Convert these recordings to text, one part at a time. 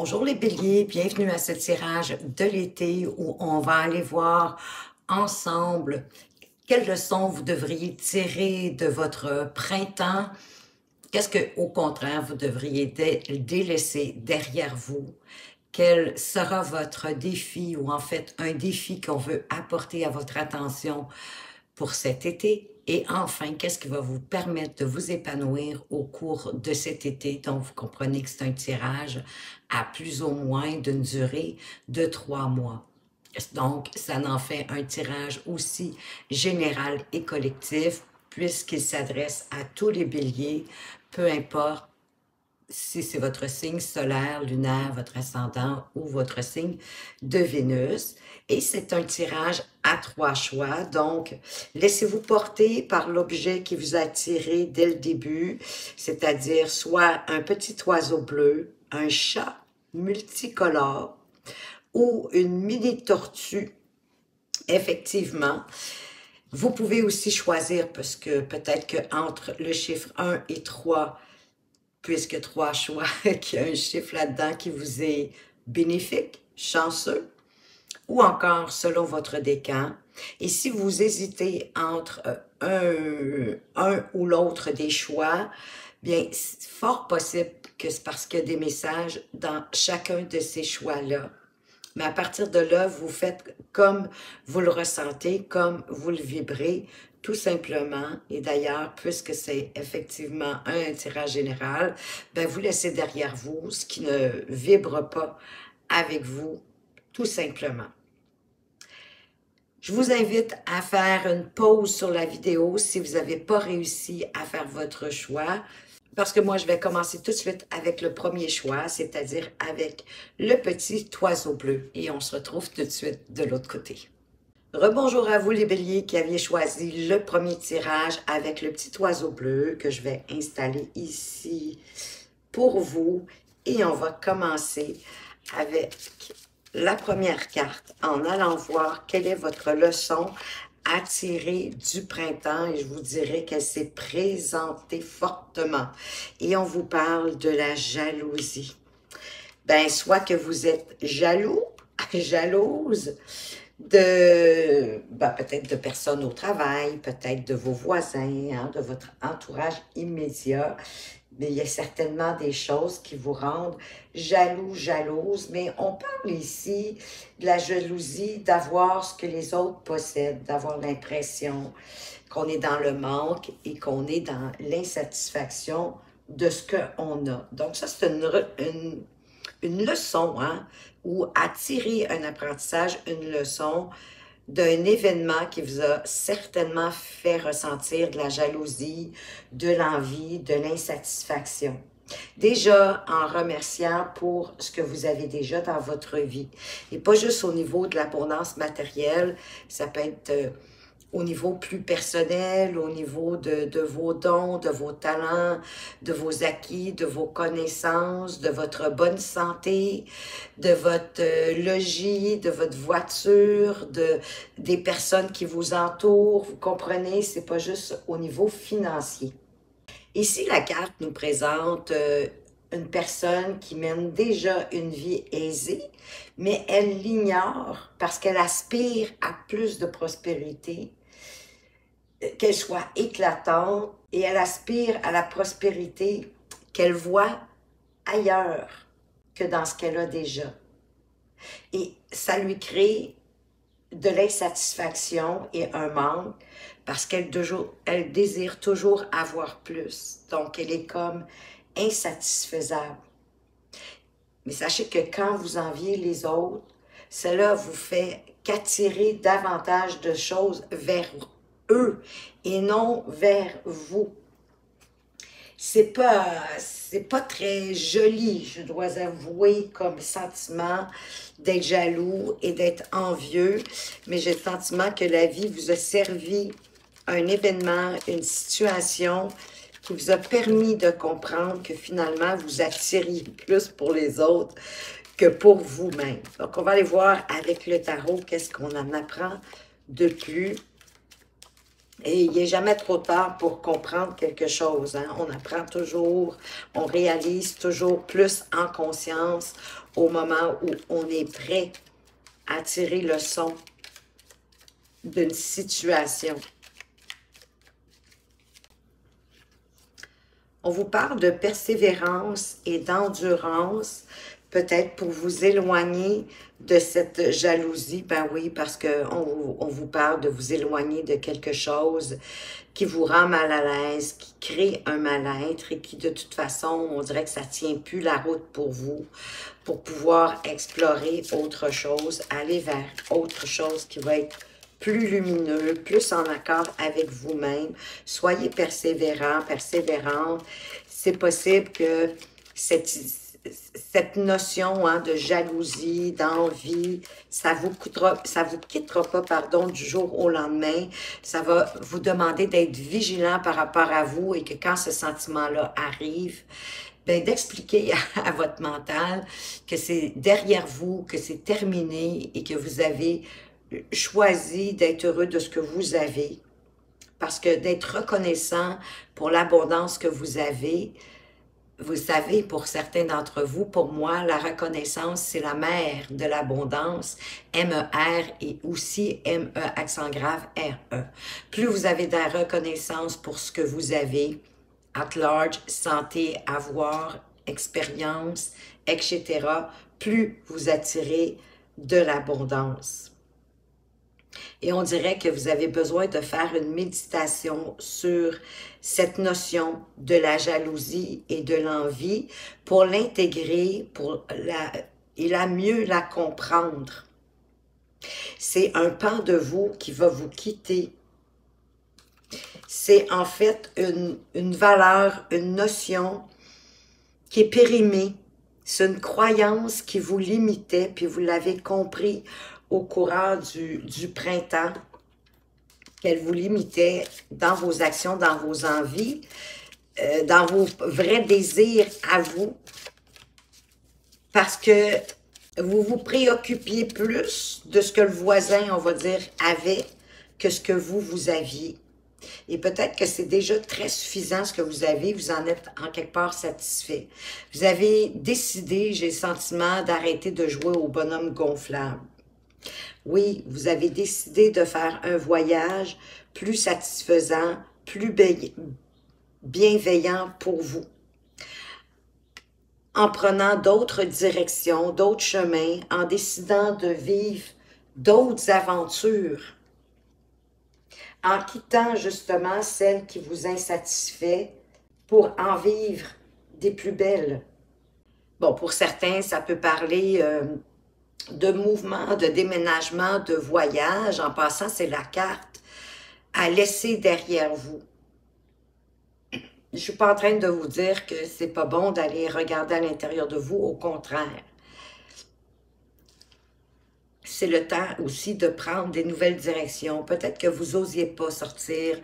Bonjour les béliers, bienvenue à ce tirage de l'été où on va aller voir ensemble quelles leçons vous devriez tirer de votre printemps. Qu'est-ce que, au contraire, vous devriez délaisser derrière vous? Quel sera votre défi ou en fait un défi qu'on veut apporter à votre attention pour cet été? Et enfin, qu'est-ce qui va vous permettre de vous épanouir au cours de cet été? Donc, vous comprenez que c'est un tirage à plus ou moins d'une durée de 3 mois. Donc, ça en fait un tirage aussi général et collectif puisqu'il s'adresse à tous les béliers, peu importe si c'est votre signe solaire, lunaire, votre ascendant ou votre signe de Vénus. Et c'est un tirage à 3 choix. Donc, laissez-vous porter par l'objet qui vous a attiré dès le début, c'est-à-dire soit un petit oiseau bleu, un chat multicolore ou une mini tortue. Effectivement, vous pouvez aussi choisir, parce que peut-être qu'entre le chiffre 1 et 3, puisque 3 choix, qu'il y a un chiffre là-dedans qui vous est bénéfique, chanceux, ou encore selon votre décan. Et si vous hésitez entre un ou l'autre des choix, bien, c'est fort possible que c'est parce qu'il y a des messages dans chacun de ces choix-là. Mais à partir de là, vous faites comme vous le ressentez, comme vous le vibrez, tout simplement. Et d'ailleurs, puisque c'est effectivement un tirage général, ben vous laissez derrière vous ce qui ne vibre pas avec vous, tout simplement. Je vous invite à faire une pause sur la vidéo si vous n'avez pas réussi à faire votre choix. Parce que moi, je vais commencer tout de suite avec le premier choix, c'est-à-dire avec le petit oiseau bleu. Et on se retrouve tout de suite de l'autre côté. Rebonjour à vous les béliers qui aviez choisi le premier tirage avec le petit oiseau bleu que je vais installer ici pour vous. Et on va commencer avec la première carte en allant voir quelle est votre leçon à tirer du printemps et je vous dirais qu'elle s'est présentée fortement. Et on vous parle de la jalousie. Ben, soit que vous êtes jaloux, jalouse peut-être de personnes au travail, peut-être de vos voisins, hein, de votre entourage immédiat. Mais il y a certainement des choses qui vous rendent jaloux, jalouse. Mais on parle ici de la jalousie, d'avoir ce que les autres possèdent, d'avoir l'impression qu'on est dans le manque et qu'on est dans l'insatisfaction de ce qu'on a. Donc ça, c'est une leçon, hein, ou à tirer un apprentissage, une leçon d'un événement qui vous a certainement fait ressentir de la jalousie, de l'envie, de l'insatisfaction. Déjà en remerciant pour ce que vous avez déjà dans votre vie. Et pas juste au niveau de l'abondance matérielle, ça peut être au niveau plus personnel, au niveau de vos dons, de vos talents, de vos acquis, de vos connaissances, de votre bonne santé, de votre logis, de votre voiture, des personnes qui vous entourent. Vous comprenez, c'est pas juste au niveau financier. Ici, la carte nous présente une personne qui mène déjà une vie aisée, mais elle l'ignore parce qu'elle aspire à plus de prospérité, qu'elle soit éclatante, et elle aspire à la prospérité qu'elle voit ailleurs que dans ce qu'elle a déjà. Et ça lui crée de l'insatisfaction et un manque parce qu'elle désire toujours avoir plus. Donc, elle est comme insatisfaisable. Mais sachez que quand vous enviez les autres, cela vous fait qu'attirer davantage de choses vers eux et non vers vous. C'est pas très joli, je dois avouer, comme sentiment d'être jaloux et d'être envieux, mais j'ai le sentiment que la vie vous a servi un événement, une situation qui vous a permis de comprendre que finalement, vous attiriez plus pour les autres que pour vous-même. Donc, on va aller voir avec le tarot qu'est-ce qu'on en apprend de plus. Et il n'est jamais trop tard pour comprendre quelque chose, hein. On apprend toujours, on réalise toujours plus en conscience au moment où on est prêt à tirer le son d'une situation. On vous parle de persévérance et d'endurance, peut-être pour vous éloigner de cette jalousie. Ben oui, parce qu'on vous parle de vous éloigner de quelque chose qui vous rend mal à l'aise, qui crée un mal-être et qui, de toute façon, on dirait que ça ne tient plus la route pour vous, pour pouvoir explorer autre chose, aller vers autre chose qui va être plus lumineux, plus en accord avec vous-même. Soyez persévérant, persévérante. C'est possible que cette notion, hein, de jalousie, d'envie, ça vous quittera pas, pardon, du jour au lendemain. Ça va vous demander d'être vigilant par rapport à vous et que quand ce sentiment-là arrive, ben, d'expliquer à votre mental que c'est derrière vous, que c'est terminé et que vous avez choisi d'être heureux de ce que vous avez. Parce que d'être reconnaissant pour l'abondance que vous avez, vous savez, pour certains d'entre vous, pour moi, la reconnaissance, c'est la mère de l'abondance, M-E-R et aussi M-E accent grave R-E. Plus vous avez de la reconnaissance pour ce que vous avez, at large, santé, avoir, expérience, etc., plus vous attirez de l'abondance. Et on dirait que vous avez besoin de faire une méditation sur cette notion de la jalousie et de l'envie pour l'intégrer et mieux la comprendre. C'est un pan de vous qui va vous quitter. C'est en fait une valeur, une notion qui est périmée. C'est une croyance qui vous limitait, puis vous l'avez compris au courant du printemps, qu'elle vous limitait dans vos actions, dans vos envies, dans vos vrais désirs à vous, parce que vous vous préoccupiez plus de ce que le voisin, on va dire, avait que ce que vous aviez. Et peut-être que c'est déjà très suffisant ce que vous avez, vous en êtes en quelque part satisfait. Vous avez décidé, j'ai le sentiment, d'arrêter de jouer au bonhomme gonflable. Oui, vous avez décidé de faire un voyage plus satisfaisant, plus bienveillant pour vous. En prenant d'autres directions, d'autres chemins, en décidant de vivre d'autres aventures, en quittant justement celles qui vous insatisfait pour en vivre des plus belles. Bon, pour certains, ça peut parler de mouvement, de déménagement, de voyage. En passant, c'est la carte à laisser derrière vous. Je ne suis pas en train de vous dire que c'est pas bon d'aller regarder à l'intérieur de vous, au contraire. C'est le temps aussi de prendre des nouvelles directions. Peut-être que vous n'osiez pas sortir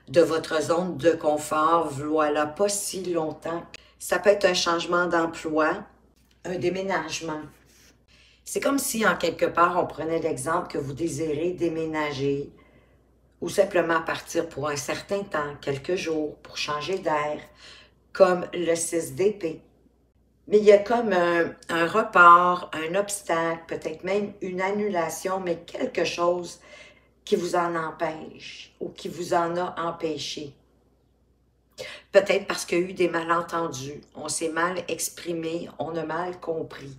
de votre zone de confort, voilà, pas si longtemps. Ça peut être un changement d'emploi, un déménagement. C'est comme si, en quelque part, on prenait l'exemple que vous désirez déménager ou simplement partir pour un certain temps, quelques jours, pour changer d'air, comme le 6 d'épée. Mais il y a comme un report, un obstacle, peut-être même une annulation, mais quelque chose qui vous en empêche ou qui vous en a empêché. Peut-être parce qu'il y a eu des malentendus, on s'est mal exprimé, on a mal compris.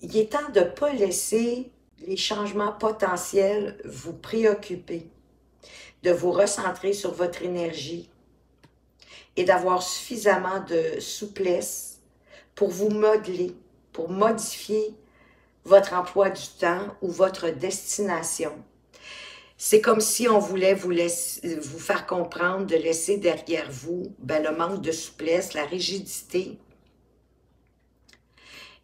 Il est temps de ne pas laisser les changements potentiels vous préoccuper, de vous recentrer sur votre énergie et d'avoir suffisamment de souplesse pour vous modeler, pour modifier votre emploi du temps ou votre destination. C'est comme si on voulait vous faire comprendre de laisser derrière vous le manque de souplesse, la rigidité,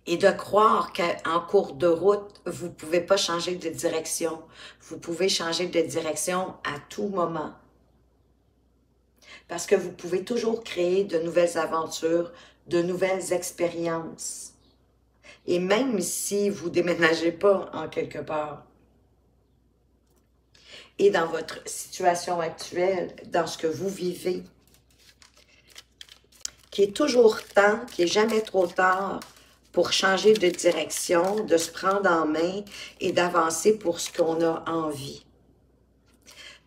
et de croire qu'en cours de route, vous ne pouvez pas changer de direction. Vous pouvez changer de direction à tout moment. Parce que vous pouvez toujours créer de nouvelles aventures, de nouvelles expériences. Et même si vous ne déménagez pas en quelque part. et dans votre situation actuelle, dans ce que vous vivez, qu'il est toujours temps, qu'il n'est jamais trop tard pour changer de direction, de se prendre en main et d'avancer pour ce qu'on a envie.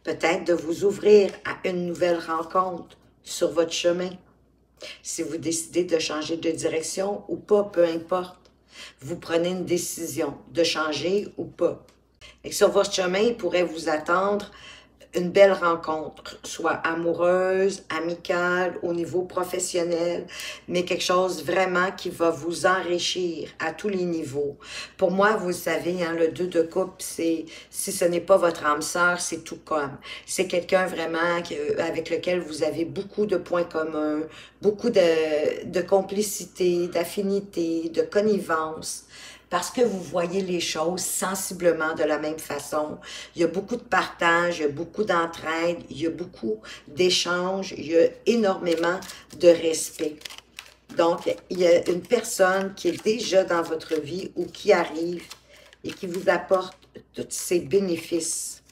Peut-être de vous ouvrir à une nouvelle rencontre sur votre chemin. Si vous décidez de changer de direction ou pas, peu importe. Vous prenez une décision de changer ou pas. Et sur votre chemin, il pourrait vous attendre une belle rencontre, soit amoureuse, amicale, au niveau professionnel, mais quelque chose vraiment qui va vous enrichir à tous les niveaux. Pour moi, vous le savez, hein, le 2 de coupe, c'est, si ce n'est pas votre âme sœur, c'est tout comme. C'est quelqu'un vraiment avec lequel vous avez beaucoup de points communs, beaucoup de complicité, d'affinité, de connivence, parce que vous voyez les choses sensiblement de la même façon. Il y a beaucoup de partage, il y a beaucoup d'entraide, il y a beaucoup d'échanges, il y a énormément de respect. Donc, il y a une personne qui est déjà dans votre vie ou qui arrive et qui vous apporte tous ces bénéfices,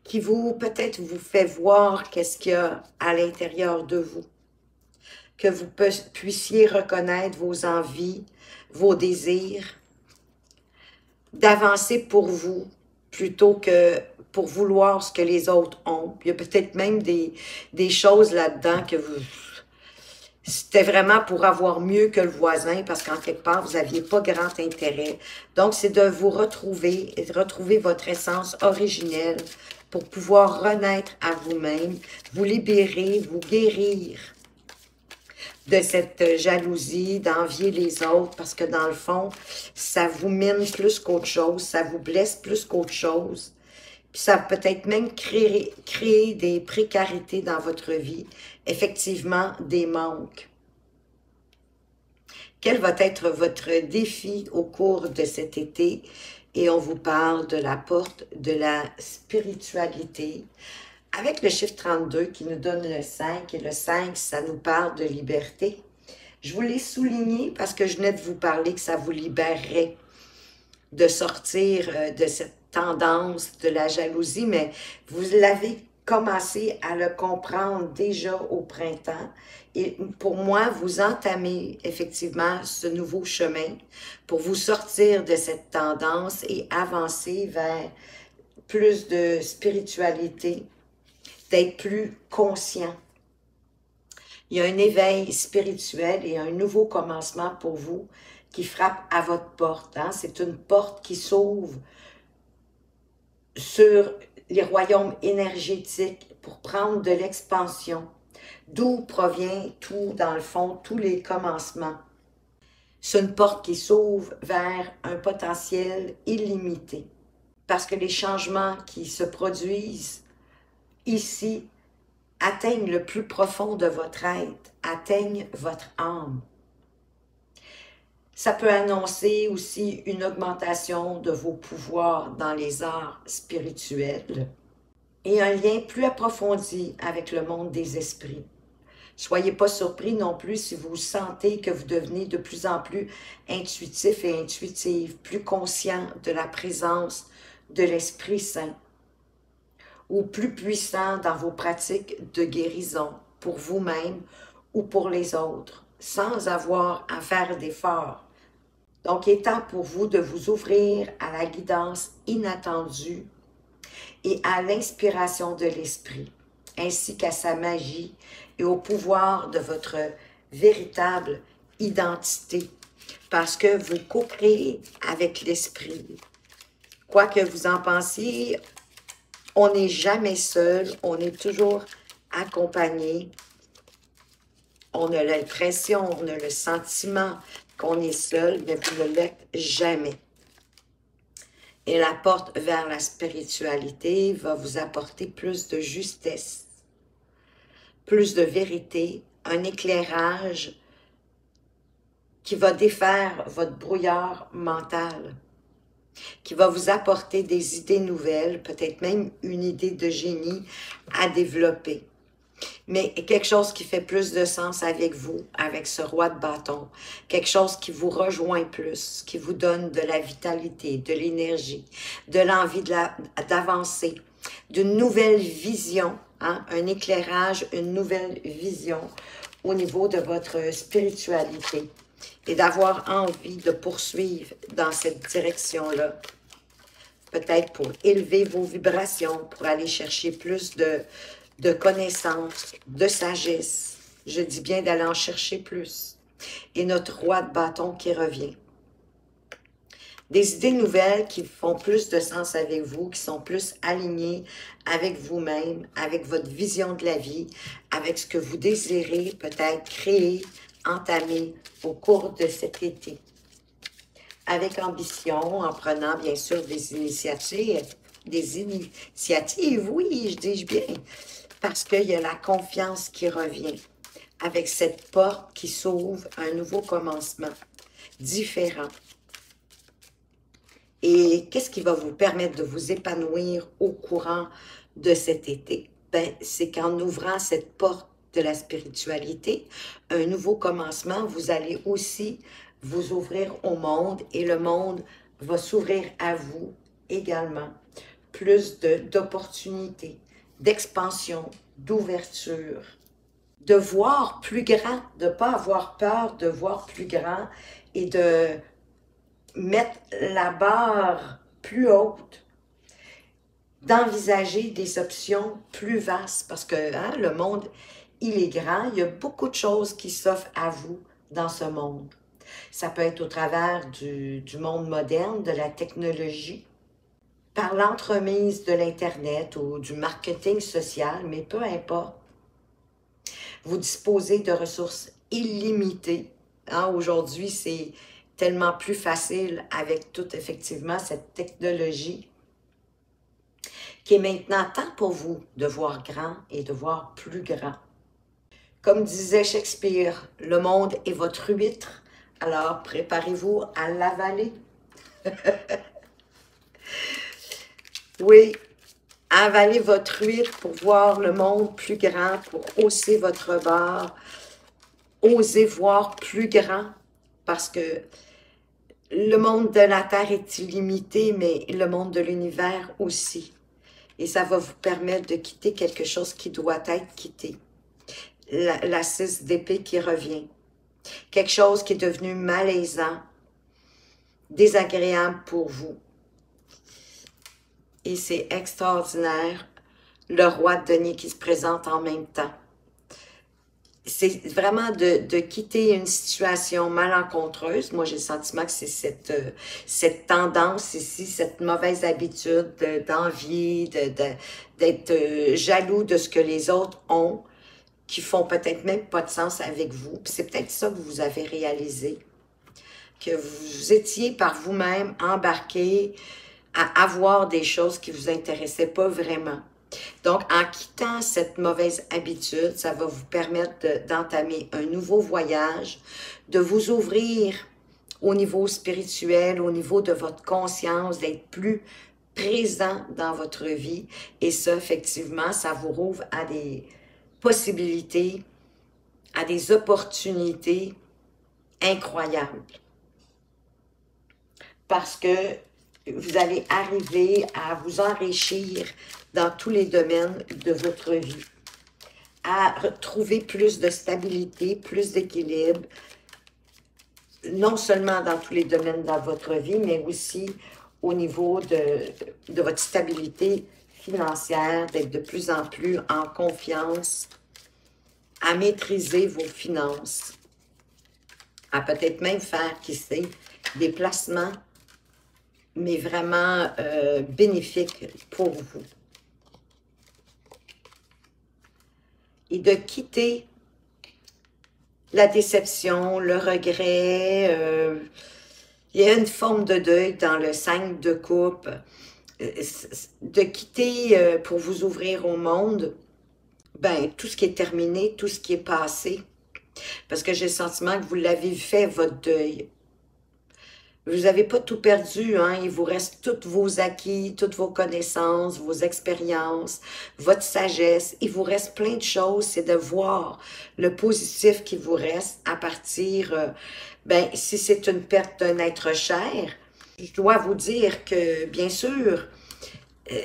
qui vous, peut-être, vous fait voir qu'est-ce qu'il y a à l'intérieur de vous, que vous puissiez reconnaître vos envies, vos désirs, d'avancer pour vous plutôt que pour vouloir ce que les autres ont. Il y a peut-être même des choses là-dedans que vous... C'était vraiment pour avoir mieux que le voisin parce qu'en quelque part, vous n'aviez pas grand intérêt. Donc, c'est de vous retrouver et de retrouver votre essence originelle pour pouvoir renaître à vous-même, vous libérer, vous guérir de cette jalousie, d'envier les autres, parce que dans le fond, ça vous mine plus qu'autre chose, ça vous blesse plus qu'autre chose. Puis ça peut-être même créer des précarités dans votre vie, effectivement des manques. Quel va être votre défi au cours de cet été? Et on vous parle de la porte de la spiritualité, avec le chiffre 32 qui nous donne le 5, et le 5, ça nous parle de liberté. Je vous l'ai souligné parce que je venais de vous parler que ça vous libérerait de sortir de cette tendance de la jalousie, mais vous l'avez commencé à le comprendre déjà au printemps. Et pour moi, vous entamez effectivement ce nouveau chemin pour vous sortir de cette tendance et avancer vers plus de spiritualité, d'être plus conscient. Il y a un éveil spirituel et un nouveau commencement pour vous qui frappe à votre porte. Hein? C'est une porte qui s'ouvre sur les royaumes énergétiques pour prendre de l'expansion, d'où provient tout, dans le fond, tous les commencements. C'est une porte qui s'ouvre vers un potentiel illimité, parce que les changements qui se produisent ici atteignent le plus profond de votre être, atteignent votre âme. Ça peut annoncer aussi une augmentation de vos pouvoirs dans les arts spirituels et un lien plus approfondi avec le monde des esprits. Soyez pas surpris non plus si vous sentez que vous devenez de plus en plus intuitif et intuitive, plus conscient de la présence de l'Esprit Saint, ou plus puissant dans vos pratiques de guérison pour vous-même ou pour les autres, sans avoir à faire d'efforts. Donc, il est temps pour vous de vous ouvrir à la guidance inattendue et à l'inspiration de l'Esprit, ainsi qu'à sa magie et au pouvoir de votre véritable identité, parce que vous co-créez avec l'Esprit. Quoi que vous en pensiez, on n'est jamais seul, on est toujours accompagné. On a l'impression, on a le sentiment qu'on est seul, mais vous ne l'êtes jamais. Et la porte vers la spiritualité va vous apporter plus de justesse, plus de vérité, un éclairage qui va défaire votre brouillard mental, qui va vous apporter des idées nouvelles, peut-être même une idée de génie à développer. mais quelque chose qui fait plus de sens avec vous, avec ce roi de bâton, quelque chose qui vous rejoint plus, qui vous donne de la vitalité, de l'énergie, de l'envie d'avancer, d'une nouvelle vision, hein, un éclairage, une nouvelle vision au niveau de votre spiritualité et d'avoir envie de poursuivre dans cette direction-là. Peut-être pour élever vos vibrations, pour aller chercher plus de connaissances, de sagesse. Je dis bien d'aller en chercher plus. Et notre roi de bâton qui revient. Des idées nouvelles qui font plus de sens avec vous, qui sont plus alignées avec vous-même, avec votre vision de la vie, avec ce que vous désirez peut-être créer, entamer au cours de cet été. Avec ambition, en prenant bien sûr des initiatives, oui, je dis bien, parce qu'il y a la confiance qui revient, avec cette porte qui s'ouvre, un nouveau commencement, différent. Et qu'est-ce qui va vous permettre de vous épanouir au courant de cet été? Ben, c'est qu'en ouvrant cette porte de la spiritualité, un nouveau commencement, vous allez aussi vous ouvrir au monde et le monde va s'ouvrir à vous également. Plus d'opportunités, d'expansion, d'ouverture, de voir plus grand, de ne pas avoir peur de voir plus grand et de mettre la barre plus haute, d'envisager des options plus vastes parce que hein, le monde, il est grand, il y a beaucoup de choses qui s'offrent à vous dans ce monde. Ça peut être au travers du monde moderne, de la technologie, par l'entremise de l'Internet ou du marketing social, mais peu importe. Vous disposez de ressources illimitées. Hein, aujourd'hui, c'est tellement plus facile avec toute, effectivement, cette technologie qui est maintenant temps pour vous de voir grand et de voir plus grand. Comme disait Shakespeare, le monde est votre huître, alors préparez-vous à l'avaler. Oui, avalez votre huître pour voir le monde plus grand, pour hausser votre barre, osez voir plus grand, parce que le monde de la Terre est illimité, mais le monde de l'univers aussi. Et ça va vous permettre de quitter quelque chose qui doit être quitté. La 6 d'épée qui revient. Quelque chose qui est devenu malaisant, désagréable pour vous. Et c'est extraordinaire, le roi de denier qui se présente en même temps. C'est vraiment de quitter une situation malencontreuse. Moi, j'ai le sentiment que c'est cette tendance ici, cette mauvaise habitude d'envie, d'être jaloux de ce que les autres ont, qui font peut-être même pas de sens avec vous. C'est peut-être ça que vous avez réalisé, que vous étiez par vous-même embarqué à avoir des choses qui vous intéressaient pas vraiment. Donc, en quittant cette mauvaise habitude, ça va vous permettre d'entamer un nouveau voyage, de vous ouvrir au niveau spirituel, au niveau de votre conscience, d'être plus présent dans votre vie. Et ça, effectivement, ça vous rouvre à des possibilités, à des opportunités incroyables. Parce que vous allez arriver à vous enrichir dans tous les domaines de votre vie, à retrouver plus de stabilité, plus d'équilibre, non seulement dans tous les domaines de votre vie, mais aussi au niveau de votre stabilité financière, d'être de plus en plus en confiance, à maîtriser vos finances, à peut-être même faire, qui sait, des placements, mais vraiment bénéfiques pour vous. Et de quitter la déception, le regret. Il y a une forme de deuil dans le 5 de coupe. De quitter pour vous ouvrir au monde, ben, tout ce qui est terminé, tout ce qui est passé. Parce que j'ai le sentiment que vous l'avez fait, votre deuil. Vous n'avez pas tout perdu, hein? Il vous reste tous vos acquis, toutes vos connaissances, vos expériences, votre sagesse. Il vous reste plein de choses. C'est de voir le positif qui vous reste à partir, ben, si c'est une perte d'un être cher, je dois vous dire que, bien sûr,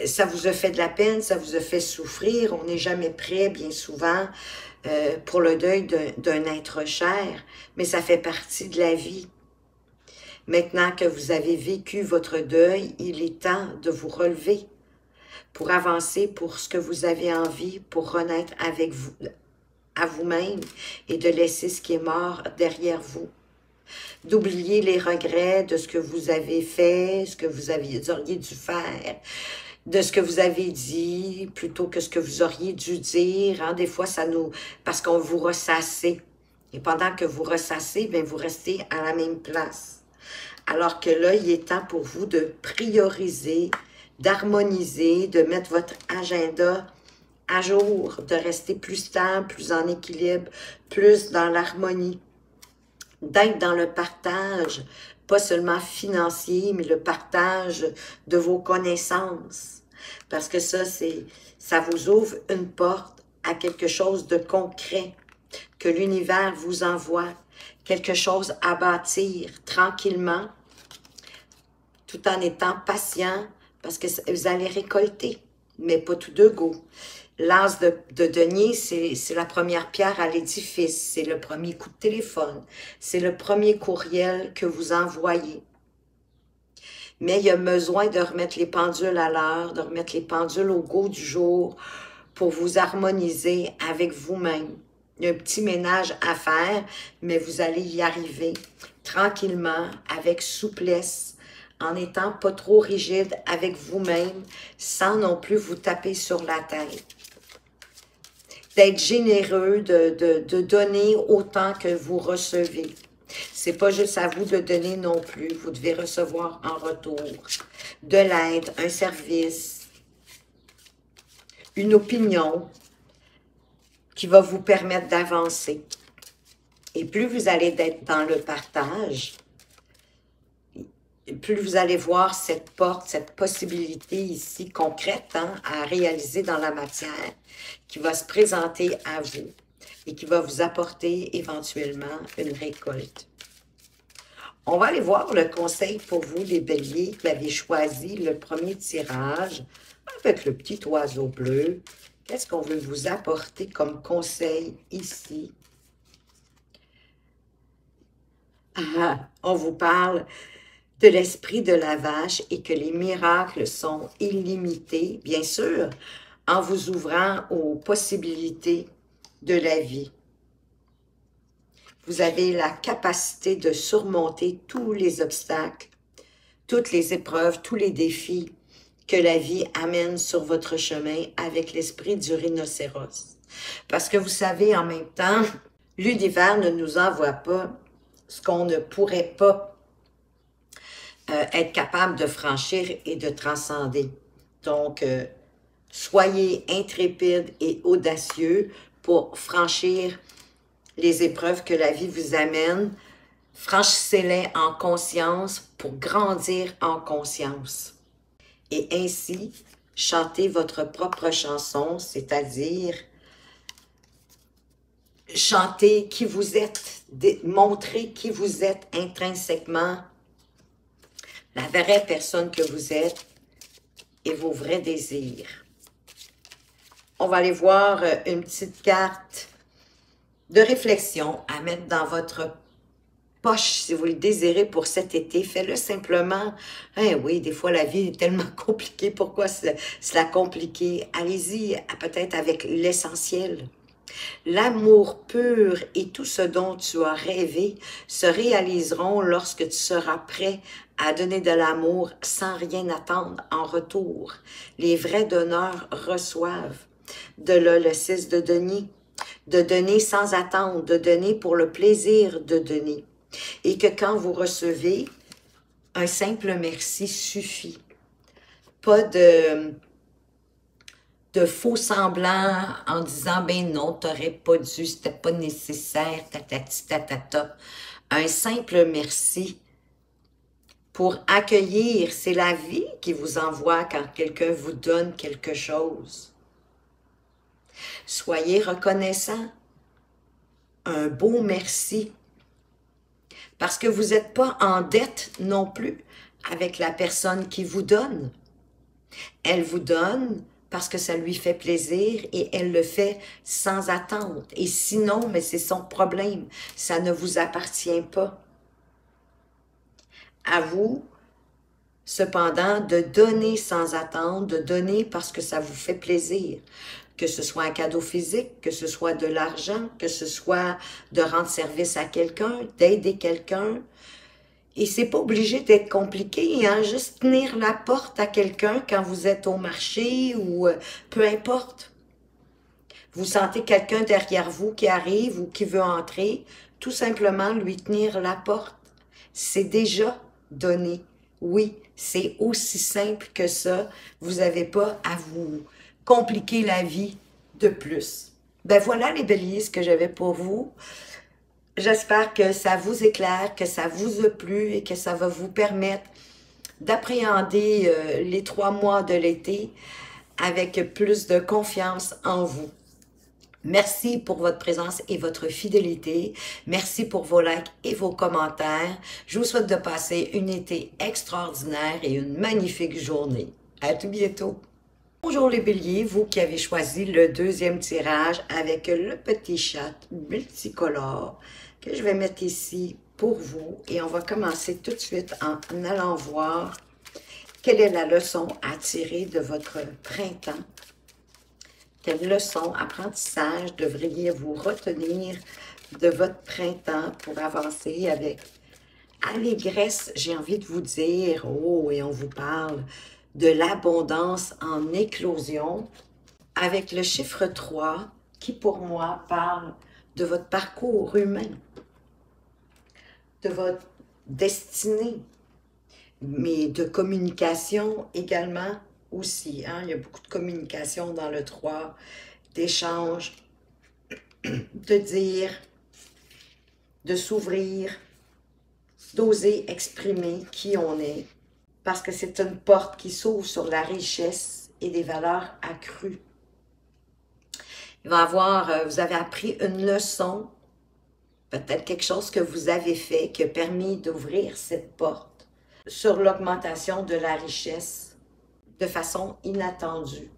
ça vous a fait de la peine, ça vous a fait souffrir. On n'est jamais prêt, bien souvent, pour le deuil d'un être cher, mais ça fait partie de la vie. Maintenant que vous avez vécu votre deuil, il est temps de vous relever pour avancer pour ce que vous avez envie, pour renaître avec vous, à vous-même et de laisser ce qui est mort derrière vous. D'oublier les regrets de ce que vous avez fait, ce que vous auriez dû faire, de ce que vous avez dit, plutôt que ce que vous auriez dû dire. Hein? Des fois, ça nous... parce qu'on vous ressassez. Et pendant que vous ressassez, bien, vous restez à la même place. Alors que là, il est temps pour vous de prioriser, d'harmoniser, de mettre votre agenda à jour, de rester plus stable, plus en équilibre, plus dans l'harmonie, d'être dans le partage, pas seulement financier, mais le partage de vos connaissances. Parce que ça vous ouvre une porte à quelque chose de concret que l'univers vous envoie, quelque chose à bâtir tranquillement, tout en étant patient, parce que vous allez récolter, mais pas tout de go. L'as de denier, c'est la première pierre à l'édifice, c'est le premier coup de téléphone, c'est le premier courriel que vous envoyez. Mais il y a besoin de remettre les pendules à l'heure, de remettre les pendules au goût du jour pour vous harmoniser avec vous-même. Il y a un petit ménage à faire, mais vous allez y arriver tranquillement, avec souplesse, en n'étant pas trop rigide avec vous-même, sans non plus vous taper sur la tête. D'être généreux, de donner autant que vous recevez. C'est pas juste à vous de donner non plus, vous devez recevoir en retour de l'aide, un service, une opinion qui va vous permettre d'avancer. Et plus vous allez être dans le partage, plus vous allez voir cette porte, cette possibilité ici concrète hein, à réaliser dans la matière qui va se présenter à vous et qui va vous apporter éventuellement une récolte. On va aller voir le conseil pour vous, les béliers, qui avez choisi le premier tirage avec le petit oiseau bleu. Qu'est-ce qu'on veut vous apporter comme conseil ici? On vous parle de l'esprit de la vache et que les miracles sont illimités, bien sûr, en vous ouvrant aux possibilités de la vie. Vous avez la capacité de surmonter tous les obstacles, toutes les épreuves, tous les défis que la vie amène sur votre chemin avec l'esprit du rhinocéros. Parce que vous savez, en même temps, l'univers ne nous envoie pas ce qu'on ne pourrait pas être capable de franchir et de transcender. Donc, soyez intrépides et audacieux pour franchir les épreuves que la vie vous amène. Franchissez-les en conscience pour grandir en conscience. Et ainsi, chantez votre propre chanson, c'est-à-dire chantez qui vous êtes, montrez qui vous êtes intrinsèquement, la vraie personne que vous êtes et vos vrais désirs. On va aller voir une petite carte de réflexion à mettre dans votre poche si vous le désirez pour cet été. Faites-le simplement. Hein, oui, des fois la vie est tellement compliquée. Pourquoi se la compliquer? Allez-y peut-être avec l'essentiel. L'amour pur et tout ce dont tu as rêvé se réaliseront lorsque tu seras prêt à donner de l'amour sans rien attendre en retour. Les vrais donneurs reçoivent. De là le 6 de denier. De donner sans attendre, de donner pour le plaisir de donner. Et que quand vous recevez, un simple merci suffit. Pas de faux semblants en disant « ben non, t'aurais pas dû, c'était pas nécessaire, tatati tatata ». Un simple merci pour accueillir. C'est la vie qui vous envoie quand quelqu'un vous donne quelque chose. Soyez reconnaissant. Un beau merci. Parce que vous n'êtes pas en dette non plus avec la personne qui vous donne. Elle vous donne parce que ça lui fait plaisir et elle le fait sans attente. Et sinon, mais c'est son problème. Ça ne vous appartient pas. À vous, cependant, de donner sans attendre, de donner parce que ça vous fait plaisir. Que ce soit un cadeau physique, que ce soit de l'argent, que ce soit de rendre service à quelqu'un, d'aider quelqu'un. Et c'est pas obligé d'être compliqué, hein? Juste tenir la porte à quelqu'un quand vous êtes au marché ou peu importe. Vous sentez quelqu'un derrière vous qui arrive ou qui veut entrer, tout simplement lui tenir la porte. C'est déjà donné. Oui, c'est aussi simple que ça. Vous n'avez pas à vous compliquer la vie de plus. Ben voilà les béliers, ce que j'avais pour vous. J'espère que ça vous éclaire, que ça vous a plu et que ça va vous permettre d'appréhender les 3 mois de l'été avec plus de confiance en vous. Merci pour votre présence et votre fidélité. Merci pour vos likes et vos commentaires. Je vous souhaite de passer un été extraordinaire et une magnifique journée. À tout bientôt. Bonjour les béliers, vous qui avez choisi le deuxième tirage avec le petit chat multicolore que je vais mettre ici pour vous. Et on va commencer tout de suite en allant voir quelle est la leçon à tirer de votre printemps. Quelle leçon, apprentissage devriez-vous retenir de votre printemps pour avancer avec allégresse? J'ai envie de vous dire, oh, et on vous parle de l'abondance en éclosion avec le chiffre 3 qui pour moi parle de votre parcours humain, de votre destinée, mais de communication également aussi. Hein? Il y a beaucoup de communication dans le 3, d'échange, de dire, de s'ouvrir, d'oser exprimer qui on est, parce que c'est une porte qui s'ouvre sur la richesse et des valeurs accrues. Il va y avoir, vous avez appris une leçon, peut-être quelque chose que vous avez fait qui a permis d'ouvrir cette porte sur l'augmentation de la richesse de façon inattendue.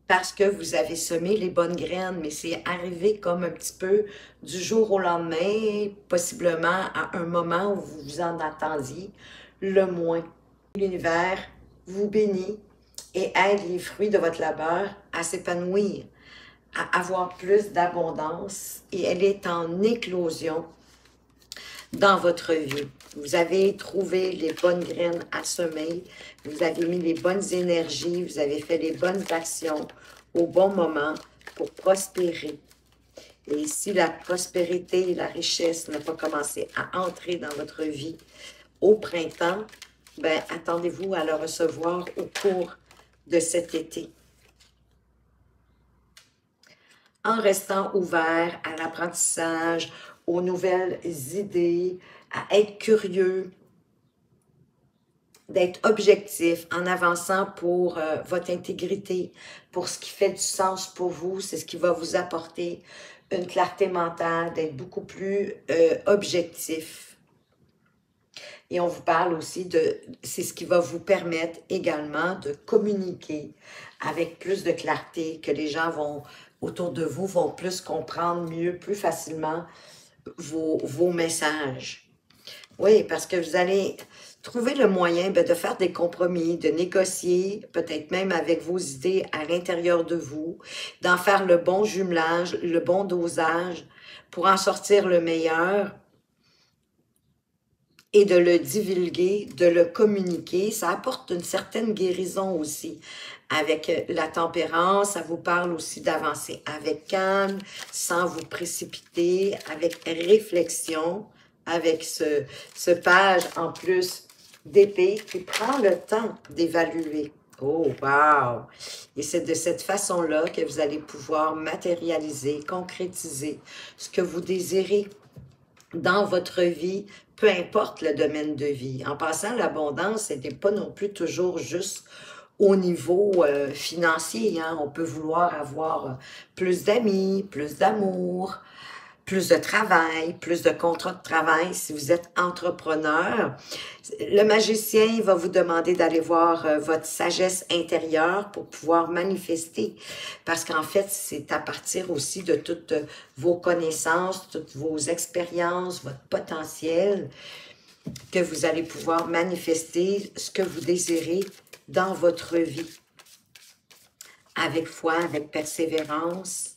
Parce que vous avez semé les bonnes graines, mais c'est arrivé comme un petit peu du jour au lendemain, possiblement à un moment où vous vous en attendiez le moins. L'univers vous bénit et aide les fruits de votre labeur à s'épanouir, à avoir plus d'abondance et elle est en éclosion dans votre vie. Vous avez trouvé les bonnes graines à semer, vous avez mis les bonnes énergies, vous avez fait les bonnes actions au bon moment pour prospérer. Et si la prospérité et la richesse n'ont pas commencé à entrer dans votre vie au printemps, ben, attendez-vous à le recevoir au cours de cet été. En restant ouvert à l'apprentissage, aux nouvelles idées, à être curieux, d'être objectif en avançant pour votre intégrité, pour ce qui fait du sens pour vous, c'est ce qui va vous apporter une clarté mentale, d'être beaucoup plus objectif. Et on vous parle aussi de, c'est ce qui va vous permettre également de communiquer avec plus de clarté, que les gens vont autour de vous vont plus comprendre mieux, plus facilement vos messages. Oui, parce que vous allez trouver le moyen de faire des compromis, de négocier, peut-être même avec vos idées à l'intérieur de vous, d'en faire le bon jumelage, le bon dosage pour en sortir le meilleur et de le divulguer, de le communiquer. Ça apporte une certaine guérison aussi. Avec la tempérance, ça vous parle aussi d'avancer avec calme, sans vous précipiter, avec réflexion, avec ce page en plus d'épée qui prend le temps d'évaluer. Oh, wow! Et c'est de cette façon-là que vous allez pouvoir matérialiser, concrétiser ce que vous désirez. dans votre vie, peu importe le domaine de vie. En passant, l'abondance, ce n'est pas non plus toujours juste au niveau financier, hein. On peut vouloir avoir plus d'amis, plus d'amour, plus de travail, plus de contrats de travail. Si vous êtes entrepreneur, le magicien va vous demander d'aller voir votre sagesse intérieure pour pouvoir manifester. Parce qu'en fait, c'est à partir aussi de toutes vos connaissances, toutes vos expériences, votre potentiel, que vous allez pouvoir manifester ce que vous désirez dans votre vie. Avec foi, avec persévérance,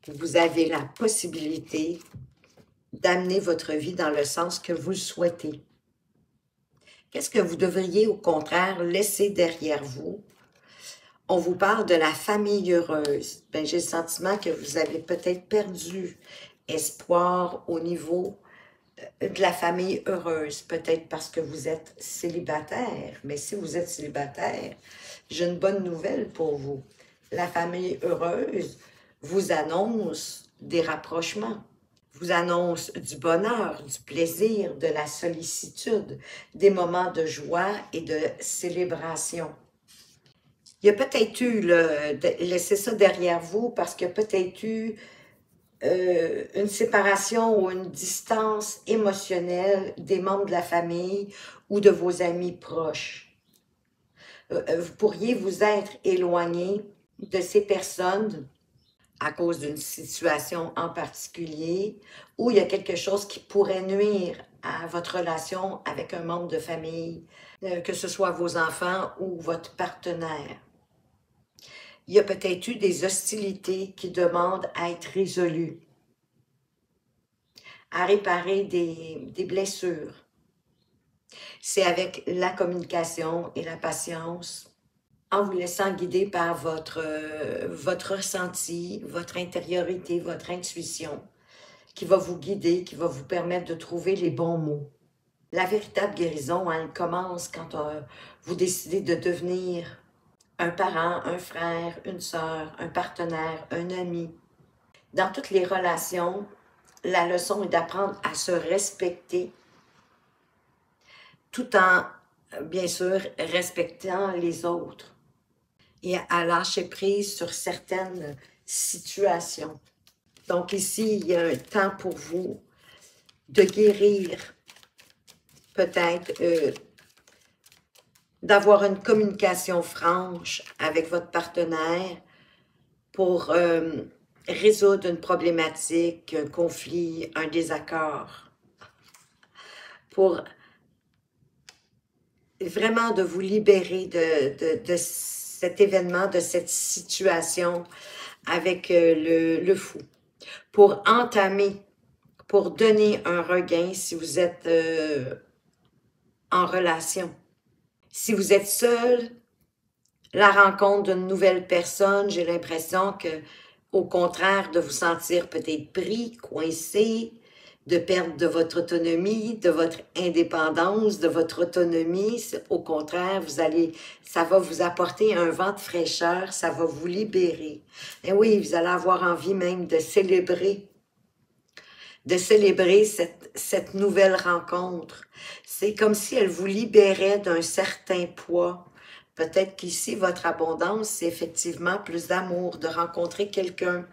vous avez la possibilité d'amener votre vie dans le sens que vous le souhaitez. Qu'est-ce que vous devriez, au contraire, laisser derrière vous? On vous parle de la famille heureuse. Ben, j'ai le sentiment que vous avez peut-être perdu espoir au niveau de la famille heureuse, peut-être parce que vous êtes célibataire. Mais si vous êtes célibataire, j'ai une bonne nouvelle pour vous. La famille heureuse vous annonce des rapprochements, vous annonce du bonheur, du plaisir, de la sollicitude, des moments de joie et de célébration. Il y a peut-être eu, laissez ça derrière vous, parce qu'il y a peut-être eu une séparation ou une distance émotionnelle des membres de la famille ou de vos amis proches. Vous pourriez vous être éloigné de ces personnes à cause d'une situation en particulier, ou il y a quelque chose qui pourrait nuire à votre relation avec un membre de famille, que ce soit vos enfants ou votre partenaire. Il y a peut-être eu des hostilités qui demandent à être résolues, à réparer des blessures. C'est avec la communication et la patience, en vous laissant guider par votre ressenti, votre intériorité, votre intuition, qui va vous guider, qui va vous permettre de trouver les bons mots. La véritable guérison, hein, elle commence quand vous décidez de devenir un parent, un frère, une sœur, un partenaire, un ami. Dans toutes les relations, la leçon est d'apprendre à se respecter tout en, bien sûr, respectant les autres et à lâcher prise sur certaines situations. Donc ici, il y a un temps pour vous de guérir, peut-être d'avoir une communication franche avec votre partenaire pour résoudre une problématique, un conflit, un désaccord, pour vraiment de vous libérer de cet événement, de cette situation avec le fou, pour entamer, pour donner un regain si vous êtes en relation. Si vous êtes seul, la rencontre d'une nouvelle personne, j'ai l'impression que, au contraire, de vous sentir peut-être pris, coincé, de perdre de votre autonomie, de votre indépendance, de votre autonomie. Au contraire, ça va vous apporter un vent de fraîcheur, ça va vous libérer. Et oui, vous allez avoir envie même de célébrer cette nouvelle rencontre. C'est comme si elle vous libérait d'un certain poids. Peut-être qu'ici, votre abondance, c'est effectivement plus d'amour, de rencontrer quelqu'un.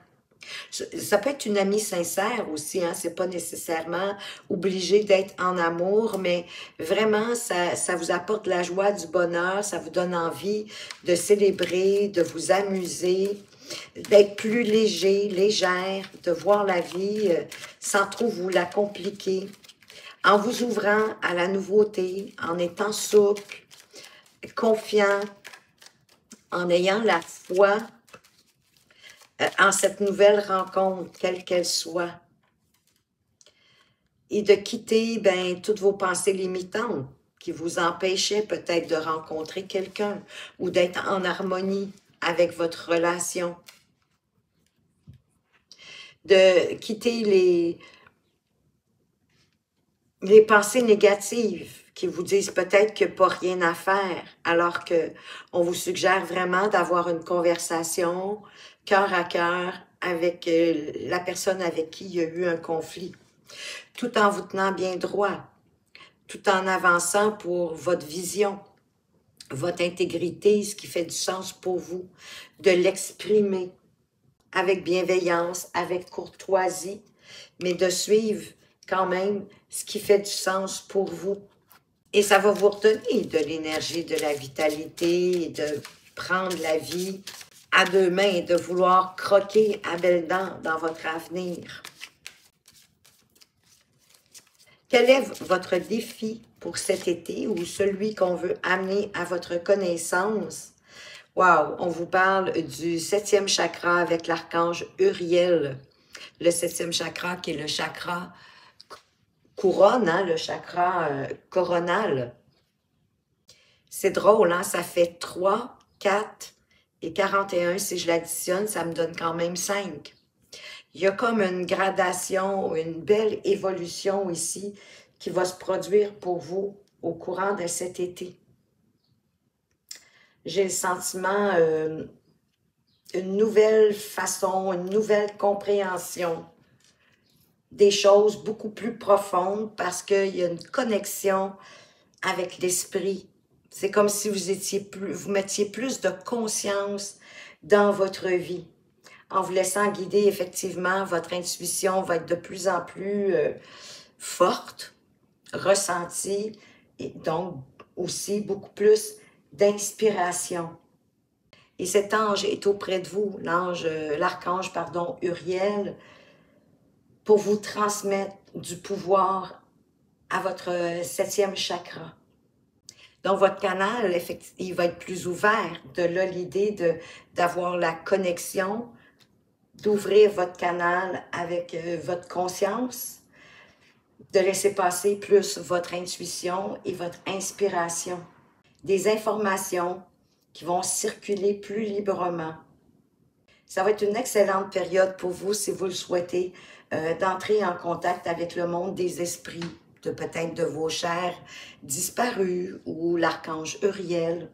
Ça peut être une amie sincère aussi, hein? C'est pas nécessairement obligé d'être en amour, mais vraiment, ça vous apporte de la joie, du bonheur, ça vous donne envie de célébrer, de vous amuser, d'être plus léger, légère, de voir la vie sans trop vous la compliquer, en vous ouvrant à la nouveauté, en étant souple, confiant, en ayant la foi en cette nouvelle rencontre, quelle qu'elle soit. Et de quitter toutes vos pensées limitantes qui vous empêchaient peut-être de rencontrer quelqu'un ou d'être en harmonie avec votre relation. De quitter les pensées négatives qui vous disent peut-être qu'il n'y a pas rien à faire, alors qu'on vous suggère vraiment d'avoir une conversation cœur à cœur avec la personne avec qui il y a eu un conflit, tout en vous tenant bien droit, tout en avançant pour votre vision, votre intégrité, ce qui fait du sens pour vous, de l'exprimer avec bienveillance, avec courtoisie, mais de suivre quand même ce qui fait du sens pour vous. Et ça va vous redonner de l'énergie, de la vitalité, de prendre la vie à deux mains, de vouloir croquer à belles dents dans votre avenir. Quel est votre défi pour cet été ou celui qu'on veut amener à votre connaissance? Wow, on vous parle du 7e chakra avec l'archange Uriel. Le 7e chakra qui est le chakra couronne, hein, le chakra coronal. C'est drôle, hein? Ça fait 3, 4 et 41. Si je l'additionne, ça me donne quand même 5. Il y a comme une gradation, une belle évolution ici qui va se produire pour vous au courant de cet été. J'ai le sentiment, une nouvelle façon, une nouvelle compréhension des choses beaucoup plus profondes parce qu'il y a une connexion avec l'esprit. C'est comme si vous mettiez plus de conscience dans votre vie. En vous laissant guider, effectivement, votre intuition va être de plus en plus forte, ressentie, et donc aussi beaucoup plus d'inspiration. Et cet ange est auprès de vous, l'archange, Uriel, pour vous transmettre du pouvoir à votre 7e chakra. Donc, votre canal, il va être plus ouvert. De là, l'idée d'avoir la connexion, d'ouvrir votre canal avec votre conscience, de laisser passer plus votre intuition et votre inspiration. Des informations qui vont circuler plus librement. Ça va être une excellente période pour vous, si vous le souhaitez, d'entrer en contact avec le monde des esprits, peut-être de vos chers disparus, ou l'archange Uriel,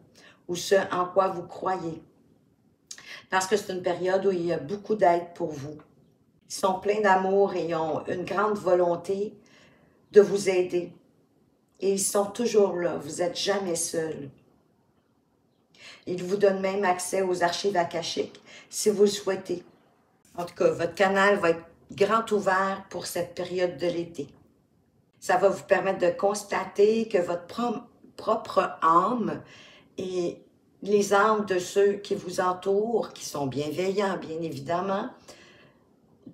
ou ce en quoi vous croyez. Parce que c'est une période où il y a beaucoup d'aide pour vous. Ils sont pleins d'amour et ils ont une grande volonté de vous aider. Et ils sont toujours là, vous n'êtes jamais seul. Ils vous donnent même accès aux archives akashiques, si vous le souhaitez. En tout cas, votre canal va être grand ouvert pour cette période de l'été. Ça va vous permettre de constater que votre propre âme et les âmes de ceux qui vous entourent, qui sont bienveillants, bien évidemment,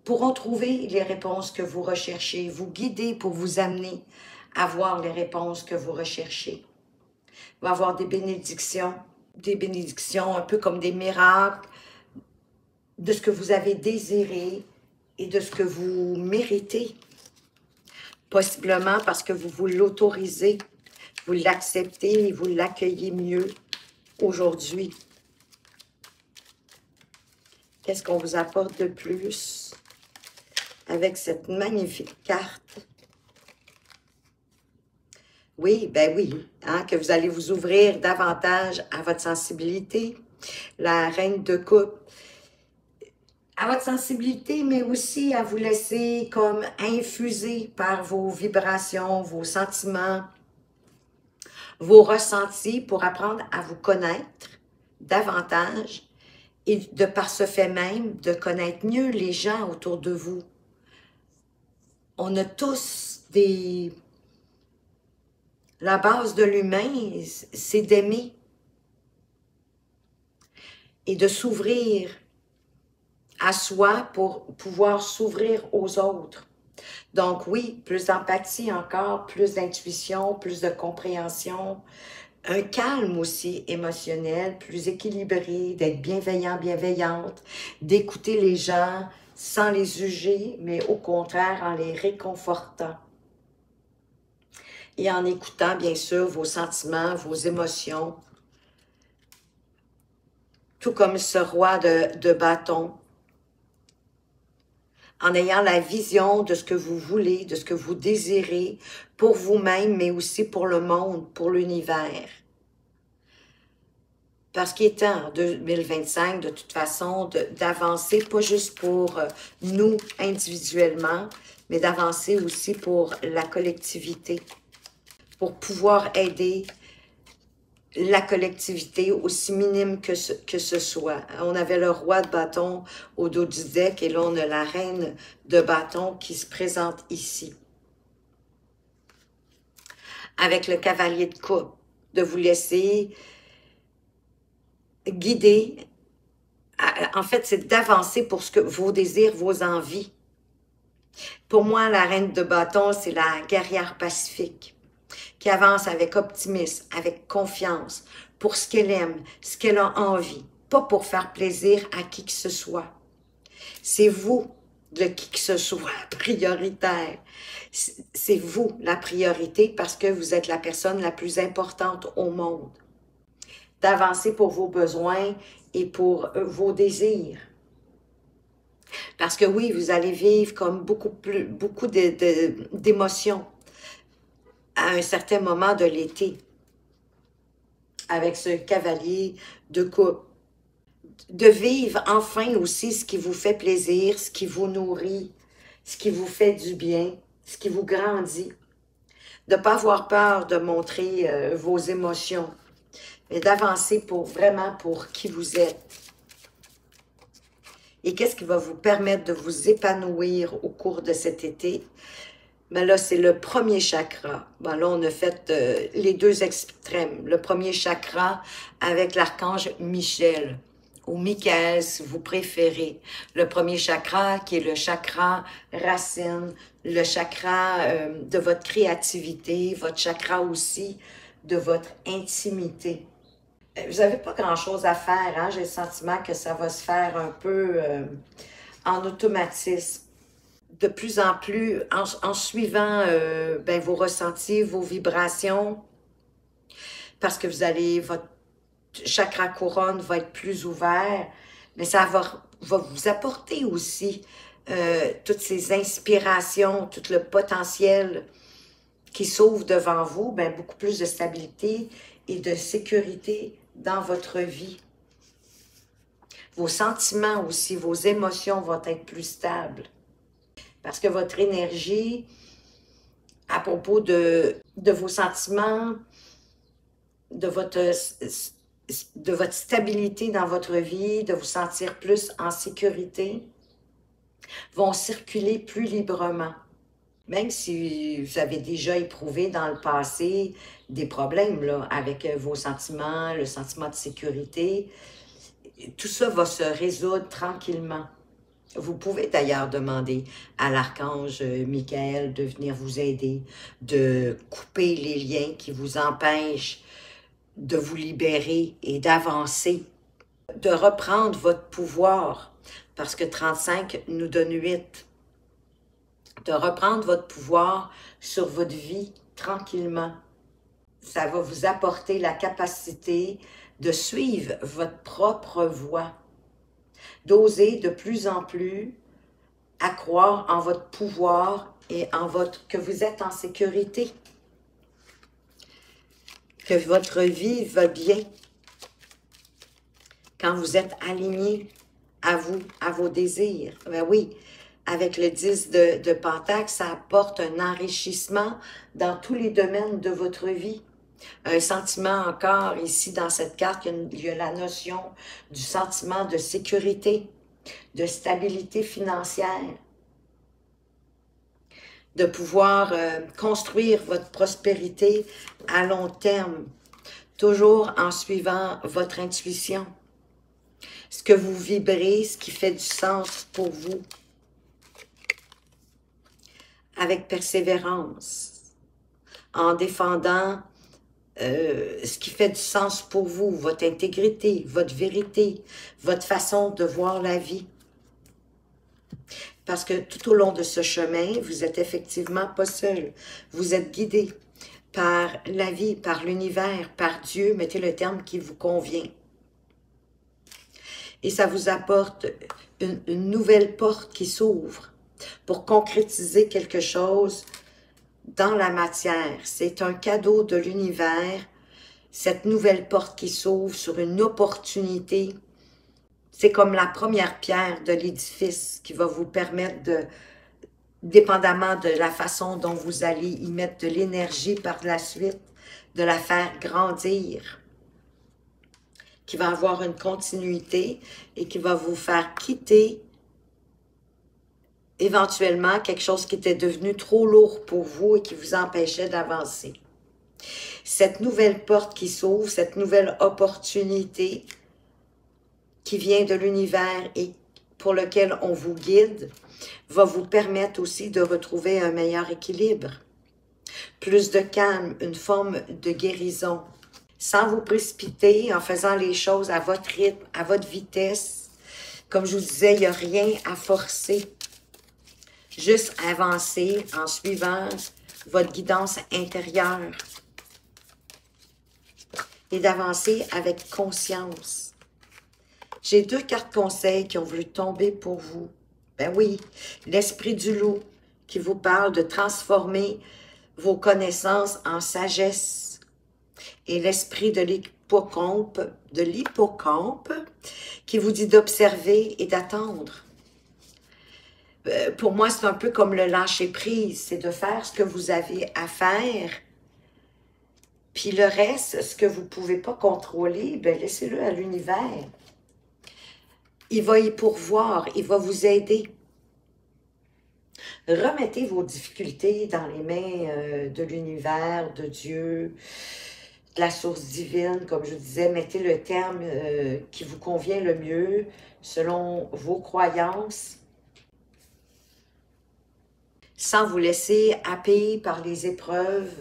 pourront trouver les réponses que vous recherchez, vous guider pour vous amener à voir les réponses que vous recherchez. Il va y avoir des bénédictions un peu comme des miracles, de ce que vous avez désiré et de ce que vous méritez. Possiblement parce que vous vous l'autorisez, vous l'acceptez et vous l'accueillez mieux aujourd'hui. Qu'est-ce qu'on vous apporte de plus avec cette magnifique carte? Oui, ben oui, hein, que vous allez vous ouvrir davantage à votre sensibilité. La reine de coupe, à votre sensibilité, mais aussi à vous laisser comme infuser par vos vibrations, vos sentiments, vos ressentis pour apprendre à vous connaître davantage et de par ce fait même de connaître mieux les gens autour de vous. On a tous des... La base de l'humain, c'est d'aimer et de s'ouvrir à soi pour pouvoir s'ouvrir aux autres. Donc oui, plus d'empathie encore, plus d'intuition, plus de compréhension, un calme aussi émotionnel, plus équilibré, d'être bienveillant, bienveillante, d'écouter les gens sans les juger, mais au contraire en les réconfortant. Et en écoutant bien sûr vos sentiments, vos émotions, tout comme ce roi de bâton, en ayant la vision de ce que vous voulez, de ce que vous désirez pour vous-même, mais aussi pour le monde, pour l'univers. Parce qu'il est temps, en 2025, de toute façon, d'avancer, pas juste pour nous individuellement, mais d'avancer aussi pour la collectivité, pour pouvoir aider la collectivité, aussi minime que ce soit. On avait le roi de bâton au dos du deck et là, on a la reine de bâton qui se présente ici. Avec le cavalier de coupe, de vous laisser guider. En fait, c'est d'avancer pour vos désirs, vos envies. Pour moi, la reine de bâton, c'est la guerrière pacifique qui avance avec optimisme, avec confiance, pour ce qu'elle aime, ce qu'elle a envie, pas pour faire plaisir à qui que ce soit. C'est vous, de qui que ce soit, prioritaire. C'est vous, la priorité, parce que vous êtes la personne la plus importante au monde. D'avancer pour vos besoins et pour vos désirs. Parce que oui, vous allez vivre comme beaucoup d'émotions à un certain moment de l'été, avec ce cavalier de coupe. De vivre enfin aussi ce qui vous fait plaisir, ce qui vous nourrit, ce qui vous fait du bien, ce qui vous grandit. De ne pas avoir peur de montrer vos émotions, mais d'avancer vraiment pour qui vous êtes. Et qu'est-ce qui va vous permettre de vous épanouir au cours de cet été? Ben là, c'est le premier chakra. Ben là, on a fait les deux extrêmes. Le premier chakra avec l'archange Michel, ou Michael, si vous préférez. Le premier chakra qui est le chakra racine, le chakra de votre créativité, votre chakra aussi de votre intimité. Vous n'avez pas grand-chose à faire, hein? J'ai le sentiment que ça va se faire un peu en automatisme. De plus en plus, en suivant vos ressentis, vos vibrations, parce que votre chakra couronne va être plus ouvert, mais ça va vous apporter aussi toutes ces inspirations, tout le potentiel qui s'ouvre devant vous, beaucoup plus de stabilité et de sécurité dans votre vie. Vos sentiments aussi, vos émotions vont être plus stables. Parce que votre énergie, à propos de vos sentiments, de votre stabilité dans votre vie, de vous sentir plus en sécurité, vont circuler plus librement. Même si vous avez déjà éprouvé dans le passé des problèmes là, avec vos sentiments, le sentiment de sécurité, tout ça va se résoudre tranquillement. Vous pouvez d'ailleurs demander à l'archange Michael de venir vous aider, de couper les liens qui vous empêchent de vous libérer et d'avancer, de reprendre votre pouvoir, parce que 35 nous donne 8. De reprendre votre pouvoir sur votre vie tranquillement. Ça va vous apporter la capacité de suivre votre propre voie, d'oser de plus en plus à croire en votre pouvoir et que vous êtes en sécurité, que votre vie va bien, quand vous êtes aligné à vous, à vos désirs. Ben oui, avec le 10 de Pentacle, ça apporte un enrichissement dans tous les domaines de votre vie. Un sentiment encore, ici dans cette carte, il y a la notion du sentiment de sécurité, de stabilité financière, de pouvoir construire votre prospérité à long terme, toujours en suivant votre intuition, ce que vous vibrez, ce qui fait du sens pour vous, avec persévérance, en défendant ce qui fait du sens pour vous, votre intégrité, votre vérité, votre façon de voir la vie. Parce que tout au long de ce chemin, vous n'êtes effectivement pas seul. Vous êtes guidé par la vie, par l'univers, par Dieu, mettez le terme qui vous convient. Et ça vous apporte une nouvelle porte qui s'ouvre pour concrétiser quelque chose dans la matière. C'est un cadeau de l'univers cette nouvelle porte qui s'ouvre sur une opportunité. C'est comme la première pierre de l'édifice qui va vous permettre de, dépendamment de la façon dont vous allez y mettre de l'énergie par la suite, de la faire grandir, qui va avoir une continuité et qui va vous faire quitter éventuellement quelque chose qui était devenu trop lourd pour vous et qui vous empêchait d'avancer. Cette nouvelle porte qui s'ouvre, cette nouvelle opportunité qui vient de l'univers et pour lequel on vous guide, va vous permettre aussi de retrouver un meilleur équilibre, plus de calme, une forme de guérison, sans vous précipiter, en faisant les choses à votre rythme, à votre vitesse. Comme je vous disais, il n'y a rien à forcer. Juste avancer en suivant votre guidance intérieure et d'avancer avec conscience. J'ai 2 cartes conseils qui ont voulu tomber pour vous. Ben oui, l'esprit du loup qui vous parle de transformer vos connaissances en sagesse et l'esprit de l'hippocampe qui vous dit d'observer et d'attendre. Pour moi, c'est un peu comme le lâcher-prise, c'est de faire ce que vous avez à faire, puis le reste, ce que vous ne pouvez pas contrôler, ben laissez-le à l'univers. Il va y pourvoir, il va vous aider. Remettez vos difficultés dans les mains de l'univers, de Dieu, de la source divine, comme je vous disais, mettez le terme qui vous convient le mieux, selon vos croyances, sans vous laisser happer par les épreuves,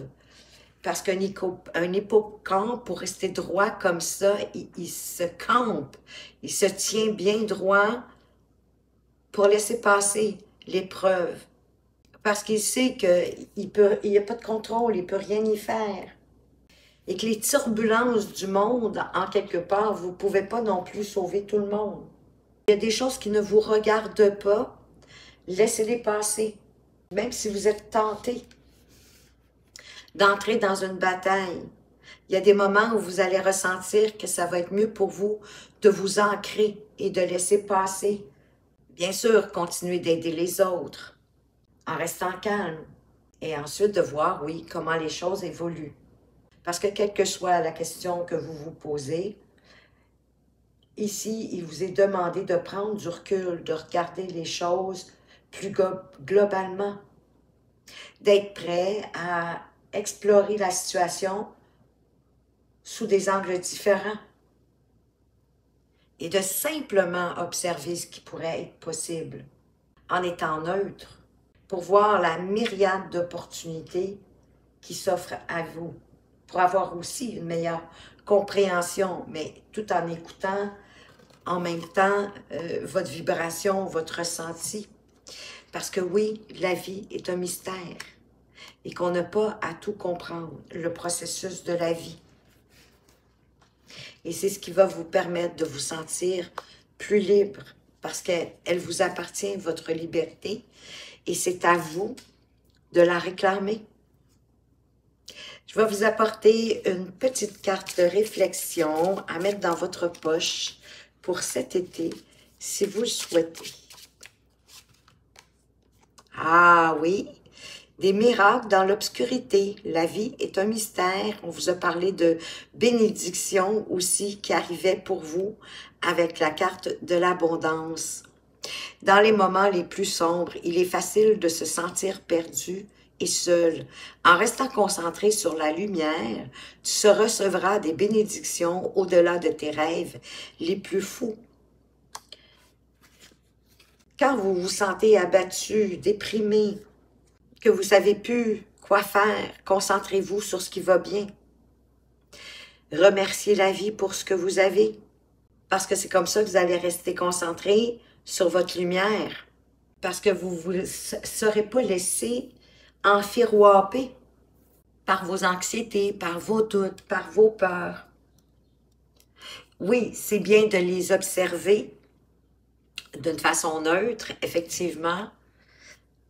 parce qu'un hippocampe, pour rester droit comme ça, il se campe, il se tient bien droit pour laisser passer l'épreuve. Parce qu'il sait qu'il n'y a pas de contrôle, il ne peut rien y faire. Et que les turbulences du monde, en quelque part, vous ne pouvez pas non plus sauver tout le monde. Il y a des choses qui ne vous regardent pas, laissez-les passer. Même si vous êtes tenté d'entrer dans une bataille, il y a des moments où vous allez ressentir que ça va être mieux pour vous de vous ancrer et de laisser passer. Bien sûr, continuez d'aider les autres en restant calme et ensuite de voir, oui, comment les choses évoluent. Parce que quelle que soit la question que vous vous posez, ici, il vous est demandé de prendre du recul, de regarder les choses plus globalement, d'être prêt à explorer la situation sous des angles différents et de simplement observer ce qui pourrait être possible en étant neutre pour voir la myriade d'opportunités qui s'offrent à vous, pour avoir aussi une meilleure compréhension, mais tout en écoutant en même temps votre vibration, votre ressenti. Parce que oui, la vie est un mystère et qu'on n'a pas à tout comprendre, le processus de la vie. Et c'est ce qui va vous permettre de vous sentir plus libre parce qu'elle vous appartient, votre liberté, et c'est à vous de la réclamer. Je vais vous apporter une petite carte de réflexion à mettre dans votre poche pour cet été, si vous le souhaitez. Ah oui, des miracles dans l'obscurité. La vie est un mystère. On vous a parlé de bénédiction aussi qui arrivait pour vous avec la carte de l'abondance. Dans les moments les plus sombres, il est facile de se sentir perdu et seul. En restant concentré sur la lumière, tu recevras des bénédictions au-delà de tes rêves les plus fous. Quand vous vous sentez abattu, déprimé, que vous ne savez plus quoi faire, concentrez-vous sur ce qui va bien. Remerciez la vie pour ce que vous avez, parce que c'est comme ça que vous allez rester concentré sur votre lumière, parce que vous ne serez pas laissé enfiroiper par vos anxiétés, par vos doutes, par vos peurs. Oui, c'est bien de les observer d'une façon neutre, effectivement,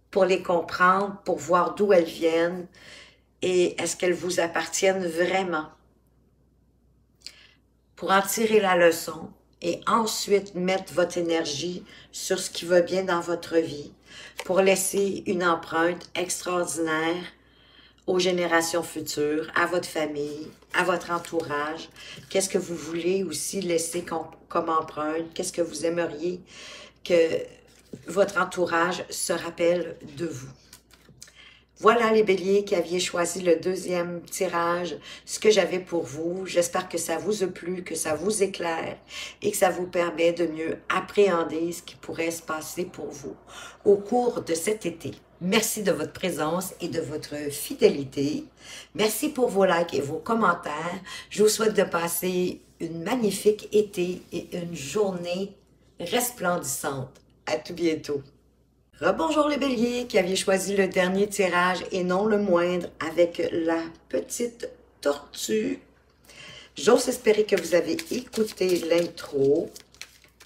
pour les comprendre, pour voir d'où elles viennent et est-ce qu'elles vous appartiennent vraiment. pour en tirer la leçon et ensuite mettre votre énergie sur ce qui va bien dans votre vie pour laisser une empreinte extraordinaire aux générations futures, à votre famille, à votre entourage. Qu'est-ce que vous voulez aussi laisser comme empreinte? Qu'est-ce que vous aimeriez que votre entourage se rappelle de vous? Voilà les béliers qui aviez choisi le deuxième tirage, ce que j'avais pour vous. J'espère que ça vous a plu, que ça vous éclaire et que ça vous permet de mieux appréhender ce qui pourrait se passer pour vous au cours de cet été. Merci de votre présence et de votre fidélité. Merci pour vos likes et vos commentaires. Je vous souhaite de passer une magnifique été et une journée resplendissante. À tout bientôt. Rebonjour les béliers qui aviez choisi le dernier tirage et non le moindre avec la petite tortue. J'ose espérer que vous avez écouté l'intro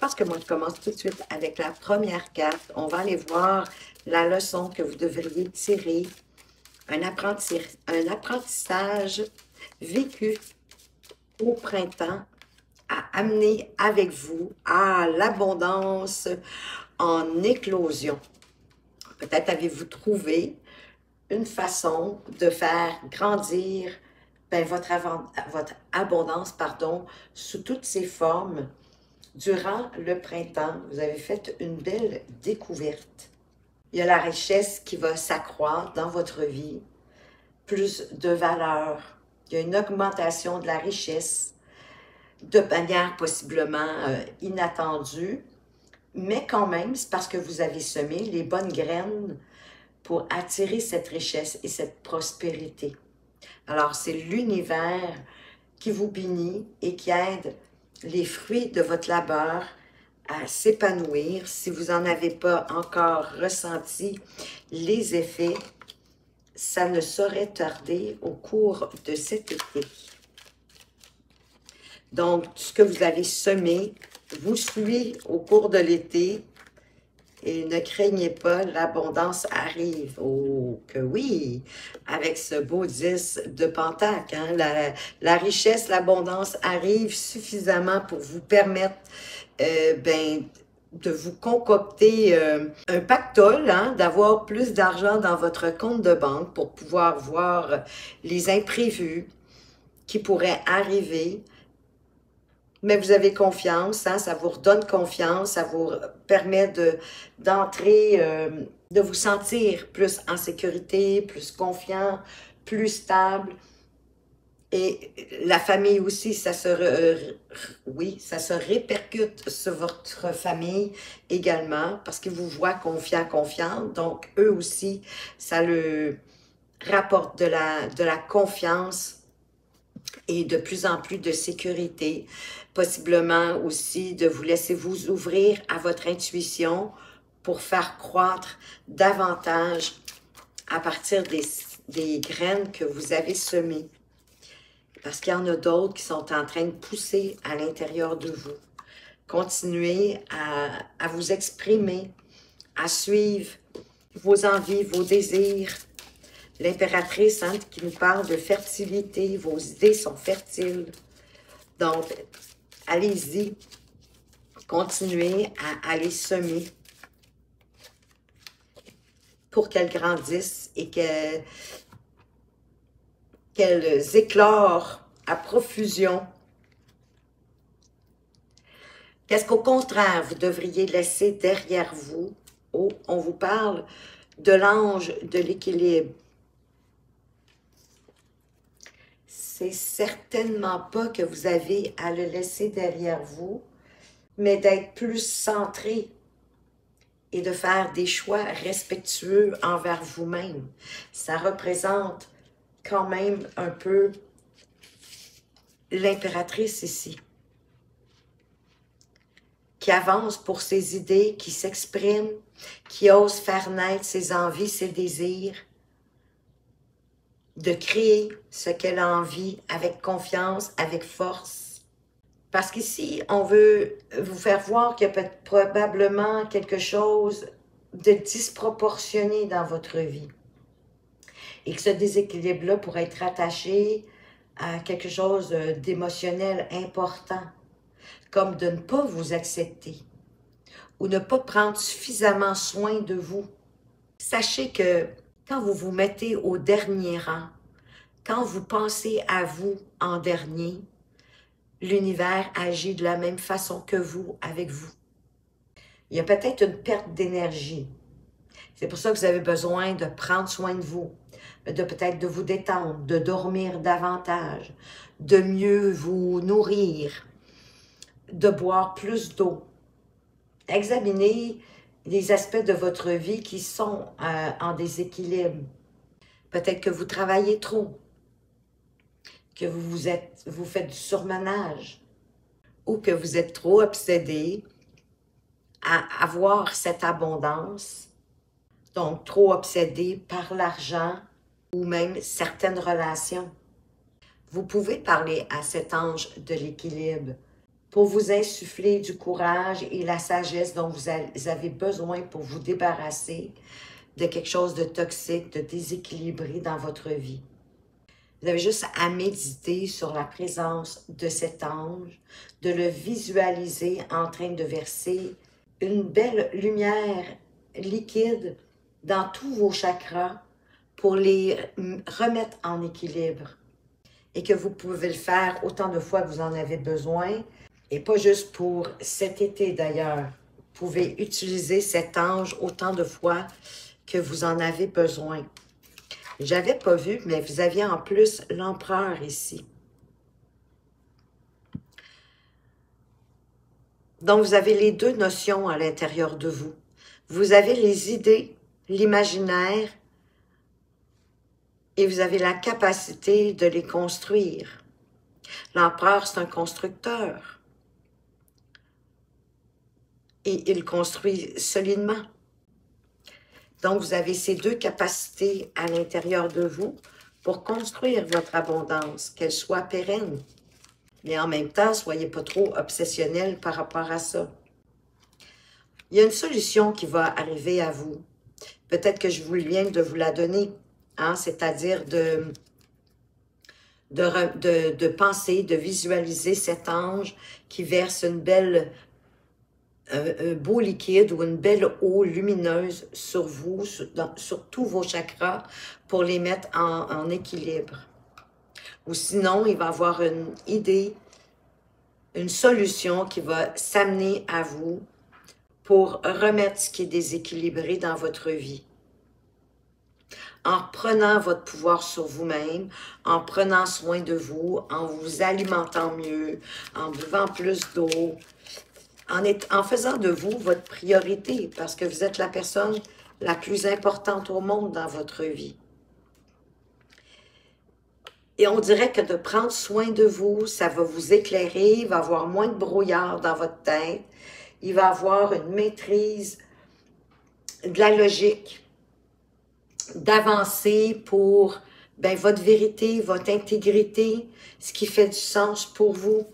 parce que moi je commence tout de suite avec la première carte. On va aller voir la leçon que vous devriez tirer, un apprentissage vécu au printemps à amener avec vous à l'abondance en éclosion. Peut-être avez-vous trouvé une façon de faire grandir votre abondance sous toutes ses formes. Durant le printemps, vous avez fait une belle découverte. Il y a la richesse qui va s'accroître dans votre vie, plus de valeur. Il y a une augmentation de la richesse de manière possiblement inattendue. Mais quand même, c'est parce que vous avez semé les bonnes graines pour attirer cette richesse et cette prospérité. Alors, c'est l'univers qui vous bénit et qui aide les fruits de votre labeur à s'épanouir. Si vous n'en avez pas encore ressenti les effets, ça ne saurait tarder au cours de cet été. Donc, ce que vous allez semer vous suit au cours de l'été et ne craignez pas, l'abondance arrive. Oh, que oui! Avec ce beau 10 de Pentacle, hein, la richesse, l'abondance arrive suffisamment pour vous permettre de vous concocter un pactole, hein, d'avoir plus d'argent dans votre compte de banque pour pouvoir voir les imprévus qui pourraient arriver. Mais vous avez confiance, hein, ça vous redonne confiance, ça vous permet d'entrer, de vous sentir plus en sécurité, plus confiant, plus stable. Et la famille aussi, ça se répercute sur votre famille également, parce qu'ils vous voient confiant, confiante. Donc, eux aussi, ça le rapporte de la confiance et de plus en plus de sécurité, possiblement aussi de vous laisser vous ouvrir à votre intuition pour faire croître davantage à partir des graines que vous avez semées. Parce qu'il y en a d'autres qui sont en train de pousser à l'intérieur de vous. Continuez à vous exprimer, à suivre vos envies, vos désirs. L'impératrice, hein, qui nous parle de fertilité, vos idées sont fertiles. Donc, allez-y, continuez à les semer pour qu'elles grandissent et qu'elles éclorent à profusion. Qu'est-ce qu'au contraire, vous devriez laisser derrière vous? Oh, on vous parle de l'ange de l'équilibre. C'est certainement pas que vous avez à le laisser derrière vous, mais d'être plus centré et de faire des choix respectueux envers vous-même. Ça représente quand même un peu l'impératrice ici, qui avance pour ses idées, qui s'exprime, qui ose faire naître ses envies, ses désirs, de créer ce qu'elle a envie avec confiance, avec force. Parce qu'ici, on veut vous faire voir qu'il y a probablement quelque chose de disproportionné dans votre vie. Et que ce déséquilibre-là pourrait être attaché à quelque chose d'émotionnel important, comme de ne pas vous accepter ou ne pas prendre suffisamment soin de vous. Sachez que quand vous vous mettez au dernier rang, quand vous pensez à vous en dernier, l'univers agit de la même façon que vous avec vous. Il y a peut-être une perte d'énergie. C'est pour ça que vous avez besoin de prendre soin de vous, de peut-être de vous détendre, de dormir davantage, de mieux vous nourrir, de boire plus d'eau. Examinez les aspects de votre vie qui sont en déséquilibre. Peut-être que vous travaillez trop, que vous faites du surmenage ou que vous êtes trop obsédé à avoir cette abondance, donc trop obsédé par l'argent ou même certaines relations. Vous pouvez parler à cet ange de l'équilibre pour vous insuffler du courage et la sagesse dont vous avez besoin pour vous débarrasser de quelque chose de toxique, de déséquilibré dans votre vie. Vous avez juste à méditer sur la présence de cet ange, de le visualiser en train de verser une belle lumière liquide dans tous vos chakras pour les remettre en équilibre. Et que vous pouvez le faire autant de fois que vous en avez besoin, et pas juste pour cet été d'ailleurs. Vous pouvez utiliser cet ange autant de fois que vous en avez besoin. J'avais pas vu, mais vous aviez en plus l'empereur ici. Donc, vous avez les deux notions à l'intérieur de vous. Vous avez les idées, l'imaginaire, et vous avez la capacité de les construire. L'empereur, c'est un constructeur. Et il construit solidement. Donc, vous avez ces deux capacités à l'intérieur de vous pour construire votre abondance, qu'elle soit pérenne. Mais en même temps, soyez pas trop obsessionnel par rapport à ça. Il y a une solution qui va arriver à vous. Peut-être que je vous viens de vous la donner, hein? C'est-à-dire de penser, de visualiser cet ange qui verse une belle, un beau liquide ou une belle eau lumineuse sur vous, sur tous vos chakras, pour les mettre en équilibre. Ou sinon, il va y avoir une idée, une solution qui va s'amener à vous pour remettre ce qui est déséquilibré dans votre vie. En prenant votre pouvoir sur vous-même, en prenant soin de vous, en vous alimentant mieux, en buvant plus d'eau, en faisant de vous votre priorité, parce que vous êtes la personne la plus importante au monde dans votre vie. Et on dirait que de prendre soin de vous, ça va vous éclairer, il va y avoir moins de brouillard dans votre tête, il va y avoir une maîtrise de la logique, d'avancer pour votre vérité, votre intégrité, ce qui fait du sens pour vous.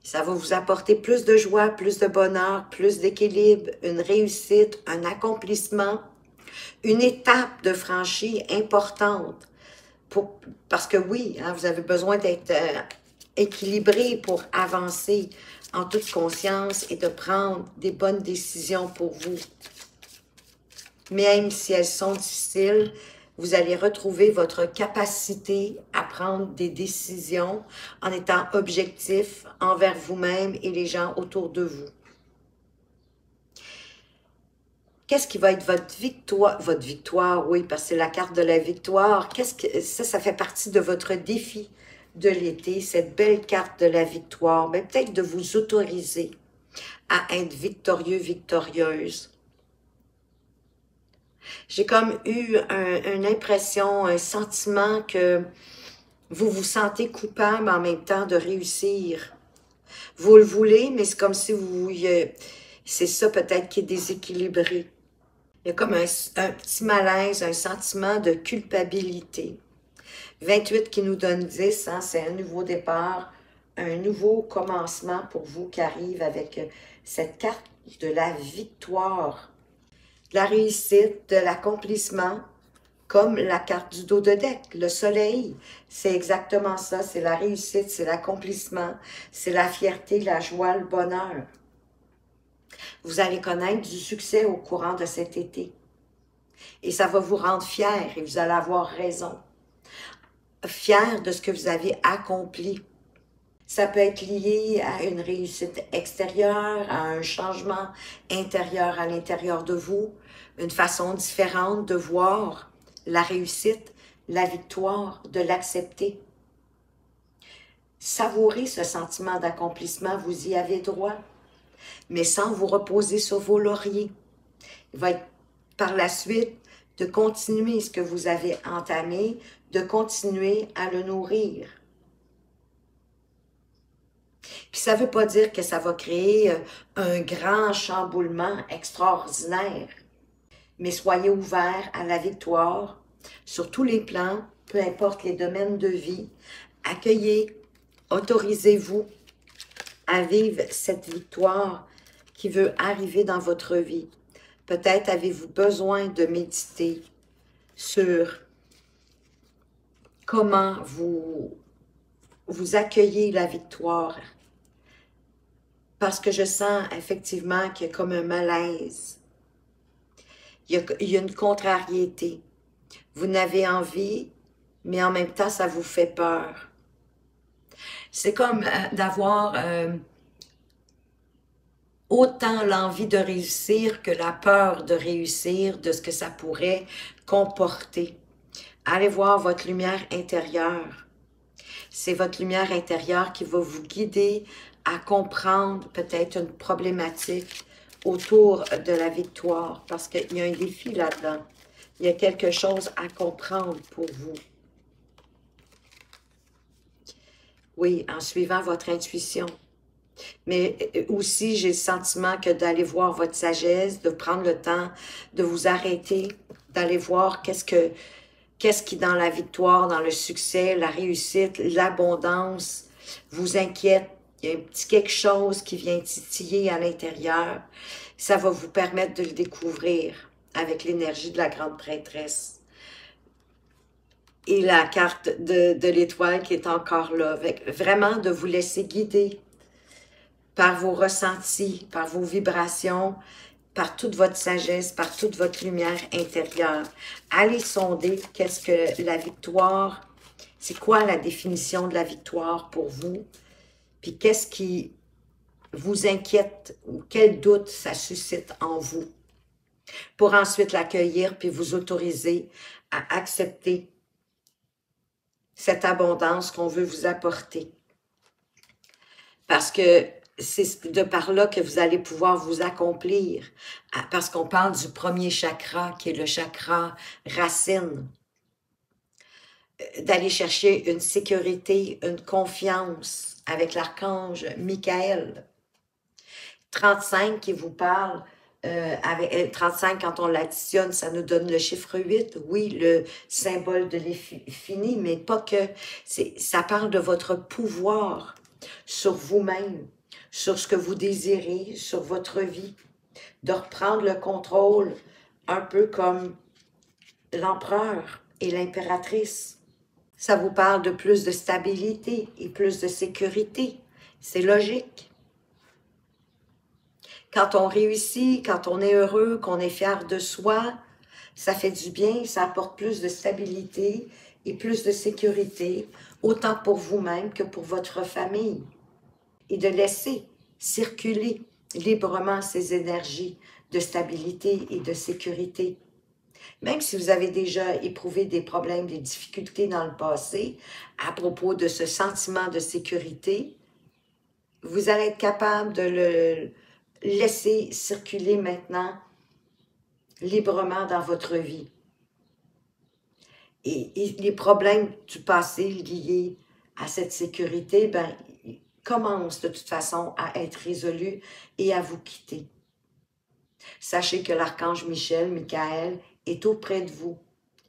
Ça va vous apporter plus de joie, plus de bonheur, plus d'équilibre, une réussite, un accomplissement, une étape de franchie importante. Parce que oui, hein, vous avez besoin d'être équilibré pour avancer en toute conscience et de prendre des bonnes décisions pour vous. Même si elles sont difficiles, vous allez retrouver votre capacité à prendre des décisions en étant objectif envers vous-même et les gens autour de vous. Qu'est-ce qui va être votre victoire? Votre victoire, oui, parce que c'est la carte de la victoire. Ça fait partie de votre défi de l'été, cette belle carte de la victoire. Mais peut-être de vous autoriser à être victorieux, victorieuse. J'ai comme eu une impression, un sentiment que vous vous sentez coupable en même temps de réussir. Vous le voulez, mais c'est comme si c'est ça peut-être qui est déséquilibré. Il y a comme un petit malaise, un sentiment de culpabilité. 28 qui nous donne 10, hein, c'est un nouveau départ, un nouveau commencement pour vous qui arrive avec cette carte de la victoire, de la réussite, de l'accomplissement, comme la carte du dos de deck, le soleil. C'est exactement ça, c'est la réussite, c'est l'accomplissement, c'est la fierté, la joie, le bonheur. Vous allez connaître du succès au courant de cet été. Et ça va vous rendre fier et vous allez avoir raison. Fier de ce que vous avez accompli. Ça peut être lié à une réussite extérieure, à un changement intérieur à l'intérieur de vous, une façon différente de voir la réussite, la victoire, de l'accepter. Savourez ce sentiment d'accomplissement, vous y avez droit, mais sans vous reposer sur vos lauriers. Il va être par la suite de continuer ce que vous avez entamé, de continuer à le nourrir. Puis ça ne veut pas dire que ça va créer un grand chamboulement extraordinaire, mais soyez ouverts à la victoire sur tous les plans, peu importe les domaines de vie. Accueillez, autorisez-vous à vivre cette victoire qui veut arriver dans votre vie. Peut-être avez-vous besoin de méditer sur comment vous accueillez la victoire. Parce que je sens effectivement qu'il y a comme un malaise. Il y a une contrariété. Vous n'avez envie, mais en même temps, ça vous fait peur. C'est comme d'avoir autant l'envie de réussir que la peur de réussir, de ce que ça pourrait comporter. Allez voir votre lumière intérieure. C'est votre lumière intérieure qui va vous guider à comprendre peut-être une problématique autour de la victoire, parce qu'il y a un défi là-dedans. Il y a quelque chose à comprendre pour vous. Oui, en suivant votre intuition. Mais aussi, j'ai le sentiment que d'aller voir votre sagesse, de prendre le temps de vous arrêter, d'aller voir qu'est-ce qui, dans la victoire, dans le succès, la réussite, l'abondance, vous inquiète. Il y a un petit quelque chose qui vient titiller à l'intérieur. Ça va vous permettre de le découvrir avec l'énergie de la grande prêtresse. Et la carte de l'étoile qui est encore là. Avec vraiment de vous laisser guider par vos ressentis, par vos vibrations, par toute votre sagesse, par toute votre lumière intérieure. Allez sonder qu'est-ce que la victoire, c'est quoi la définition de la victoire pour vous, puis qu'est-ce qui vous inquiète ou quel doute ça suscite en vous, pour ensuite l'accueillir puis vous autoriser à accepter cette abondance qu'on veut vous apporter. Parce que c'est de par là que vous allez pouvoir vous accomplir. Parce qu'on parle du premier chakra, qui est le chakra racine. D'aller chercher une sécurité, une confiance avec l'archange Michael. 35 qui vous parle, avec 35 quand on l'additionne, ça nous donne le chiffre 8. Oui, le symbole de l'infini, mais pas que. Ça parle de votre pouvoir sur vous-même, sur ce que vous désirez, sur votre vie, de reprendre le contrôle, un peu comme l'empereur et l'impératrice. Ça vous parle de plus de stabilité et plus de sécurité. C'est logique. Quand on réussit, quand on est heureux, qu'on est fier de soi, ça fait du bien, ça apporte plus de stabilité et plus de sécurité, autant pour vous-même que pour votre famille. Et de laisser circuler librement ces énergies de stabilité et de sécurité. Même si vous avez déjà éprouvé des problèmes, des difficultés dans le passé, à propos de ce sentiment de sécurité, vous allez être capable de le laisser circuler maintenant librement dans votre vie. Et les problèmes du passé liés à cette sécurité, ben, commencent de toute façon à être résolus et à vous quitter. Sachez que l'archange Michael, est auprès de vous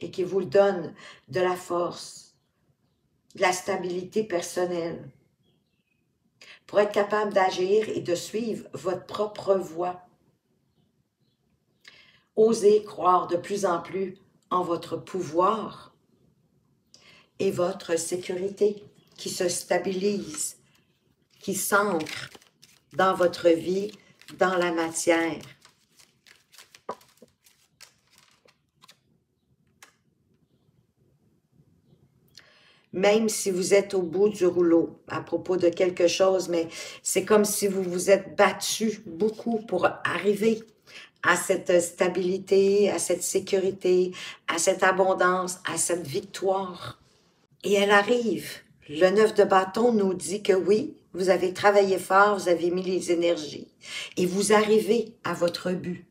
et qui vous donne de la force, de la stabilité personnelle pour être capable d'agir et de suivre votre propre voie. Osez croire de plus en plus en votre pouvoir et votre sécurité, qui se stabilise, qui s'ancre dans votre vie, dans la matière. Même si vous êtes au bout du rouleau à propos de quelque chose, mais c'est comme si vous vous êtes battu beaucoup pour arriver à cette stabilité, à cette sécurité, à cette abondance, à cette victoire. Et elle arrive. Le 9 de bâton nous dit que oui, vous avez travaillé fort, vous avez mis les énergies et vous arrivez à votre but.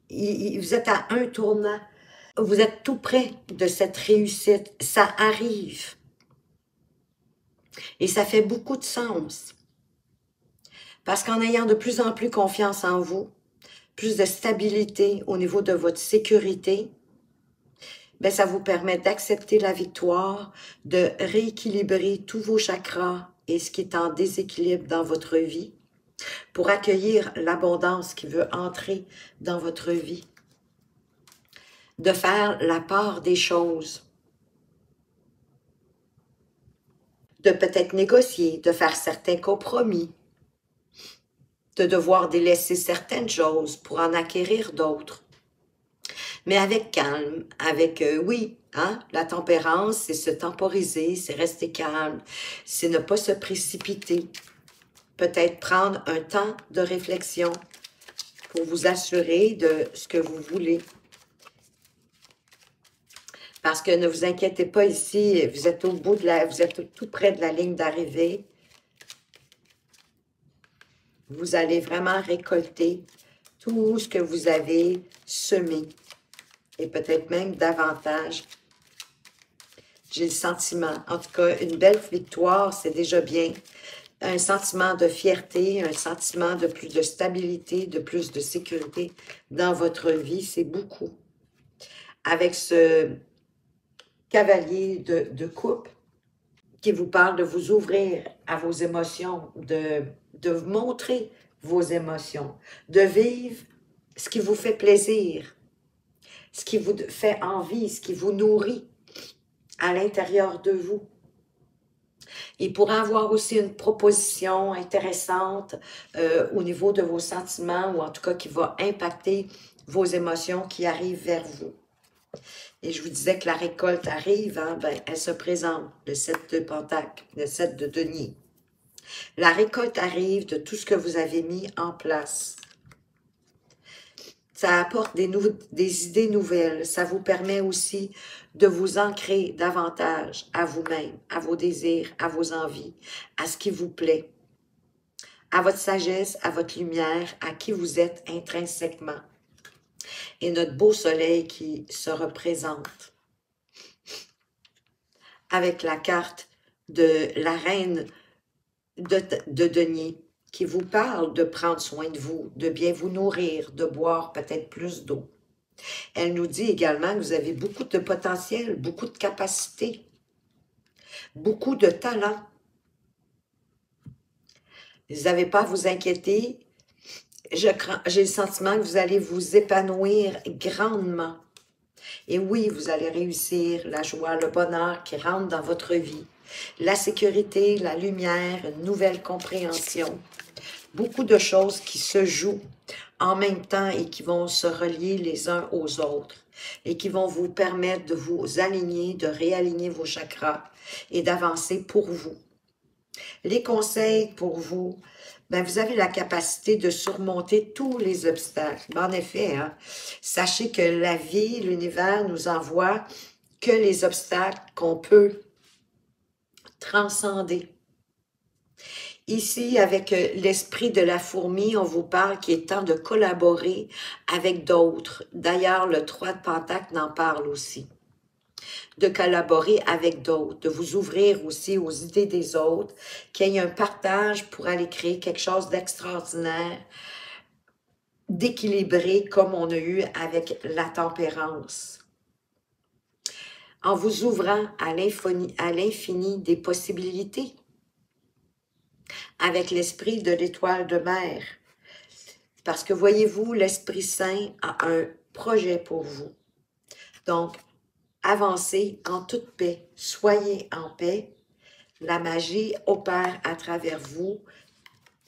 Vous êtes à un tournant. Vous êtes tout près de cette réussite. Ça arrive. Et ça fait beaucoup de sens. Parce qu'en ayant de plus en plus confiance en vous, plus de stabilité au niveau de votre sécurité, bien, ça vous permet d'accepter la victoire, de rééquilibrer tous vos chakras et ce qui est en déséquilibre dans votre vie pour accueillir l'abondance qui veut entrer dans votre vie. De faire la part des choses. De peut-être négocier, de faire certains compromis, de devoir délaisser certaines choses pour en acquérir d'autres. Mais avec calme, avec, oui, hein, la tempérance, c'est se temporiser, c'est rester calme, c'est ne pas se précipiter. Peut-être prendre un temps de réflexion pour vous assurer de ce que vous voulez. Parce que ne vous inquiétez pas ici, vous êtes au bout de vous êtes tout près de la ligne d'arrivée. Vous allez vraiment récolter tout ce que vous avez semé. Et peut-être même davantage. J'ai le sentiment, en tout cas, une belle victoire, c'est déjà bien. Un sentiment de fierté, un sentiment de plus de stabilité, de plus de sécurité dans votre vie, c'est beaucoup. Avec ce cavalier de coupe qui vous parle de vous ouvrir à vos émotions, de montrer vos émotions, de vivre ce qui vous fait plaisir, ce qui vous fait envie, ce qui vous nourrit à l'intérieur de vous. Il pourrait avoir aussi une proposition intéressante au niveau de vos sentiments ou en tout cas qui va impacter vos émotions qui arrivent vers vous. Et je vous disais que la récolte arrive, hein, ben, elle se présente, le 7 de Pentacle, le 7 de denier. La récolte arrive de tout ce que vous avez mis en place. Ça apporte des idées nouvelles. Ça vous permet aussi de vous ancrer davantage à vous-même, à vos désirs, à vos envies, à ce qui vous plaît, à votre sagesse, à votre lumière, à qui vous êtes intrinsèquement. Et notre beau soleil qui se représente avec la carte de la reine de denier qui vous parle de prendre soin de vous, de bien vous nourrir, de boire peut-être plus d'eau. Elle nous dit également que vous avez beaucoup de potentiel, beaucoup de capacités, beaucoup de talent. Vous n'avez pas à vous inquiéter. J'ai le sentiment que vous allez vous épanouir grandement. Et oui, vous allez réussir la joie, le bonheur qui rentre dans votre vie. La sécurité, la lumière, une nouvelle compréhension. Beaucoup de choses qui se jouent en même temps et qui vont se relier les uns aux autres et qui vont vous permettre de vous aligner, de réaligner vos chakras et d'avancer pour vous. Les conseils pour vous, ben vous avez la capacité de surmonter tous les obstacles. En effet, hein, sachez que la vie, l'univers nous envoie que les obstacles qu'on peut transcender. Ici, avec l'esprit de la fourmi, on vous parle qu'il est temps de collaborer avec d'autres. D'ailleurs, le 3 de Pentacle en parle aussi. De collaborer avec d'autres, de vous ouvrir aussi aux idées des autres, qu'il y ait un partage pour aller créer quelque chose d'extraordinaire, d'équilibré comme on a eu avec la tempérance. En vous ouvrant à l'infini des possibilités, avec l'esprit de l'étoile de mer. Parce que voyez-vous, l'Esprit Saint a un projet pour vous. Donc, Avancez en toute paix. Soyez en paix. La magie opère à travers vous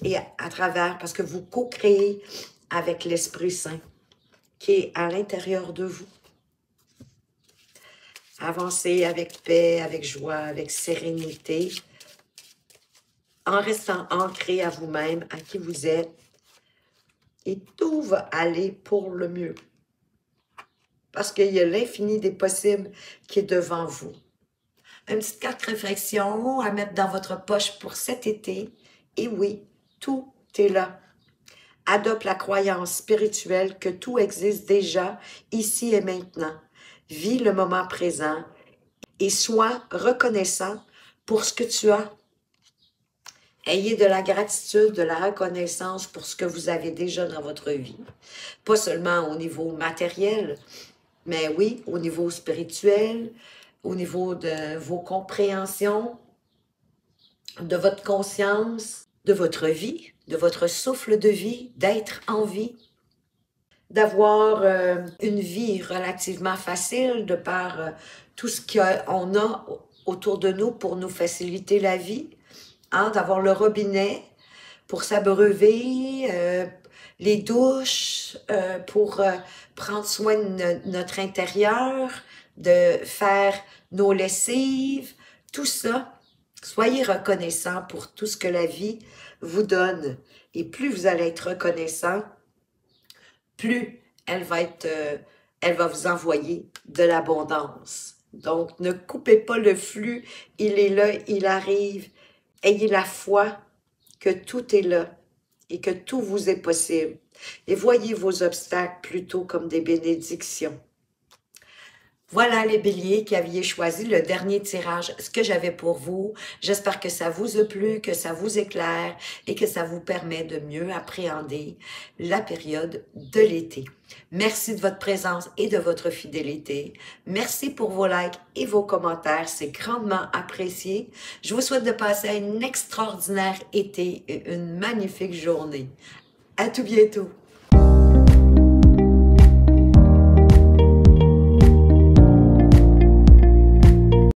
et à travers, parce que vous co-créez avec l'Esprit Saint qui est à l'intérieur de vous. Avancez avec paix, avec joie, avec sérénité, en restant ancré à vous-même, à qui vous êtes, et tout va aller pour le mieux. Parce qu'il y a l'infini des possibles qui est devant vous. Une petite carte réflexion à mettre dans votre poche pour cet été. Et oui, tout est là. Adopte la croyance spirituelle que tout existe déjà, ici et maintenant. Vis le moment présent et sois reconnaissant pour ce que tu as. Ayez de la gratitude, de la reconnaissance pour ce que vous avez déjà dans votre vie. Pas seulement au niveau matériel, mais oui, au niveau spirituel, au niveau de vos compréhensions, de votre conscience, de votre vie, de votre souffle de vie, d'être en vie, d'avoir une vie relativement facile de par tout ce qu'on a autour de nous pour nous faciliter la vie, hein, d'avoir le robinet pour s'abreuver, les douches pour prendre soin de notre intérieur, de faire nos lessives, tout ça. Soyez reconnaissant pour tout ce que la vie vous donne. Et plus vous allez être reconnaissant, plus elle va vous envoyer de l'abondance. Donc, ne coupez pas le flux, il est là, il arrive. Ayez la foi que tout est là et que tout vous est possible. Et voyez vos obstacles plutôt comme des bénédictions. Voilà les béliers qui aviez choisi le dernier tirage, ce que j'avais pour vous. J'espère que ça vous a plu, que ça vous éclaire et que ça vous permet de mieux appréhender la période de l'été. Merci de votre présence et de votre fidélité. Merci pour vos likes et vos commentaires, c'est grandement apprécié. Je vous souhaite de passer un extraordinaire été et une magnifique journée. À tout bientôt!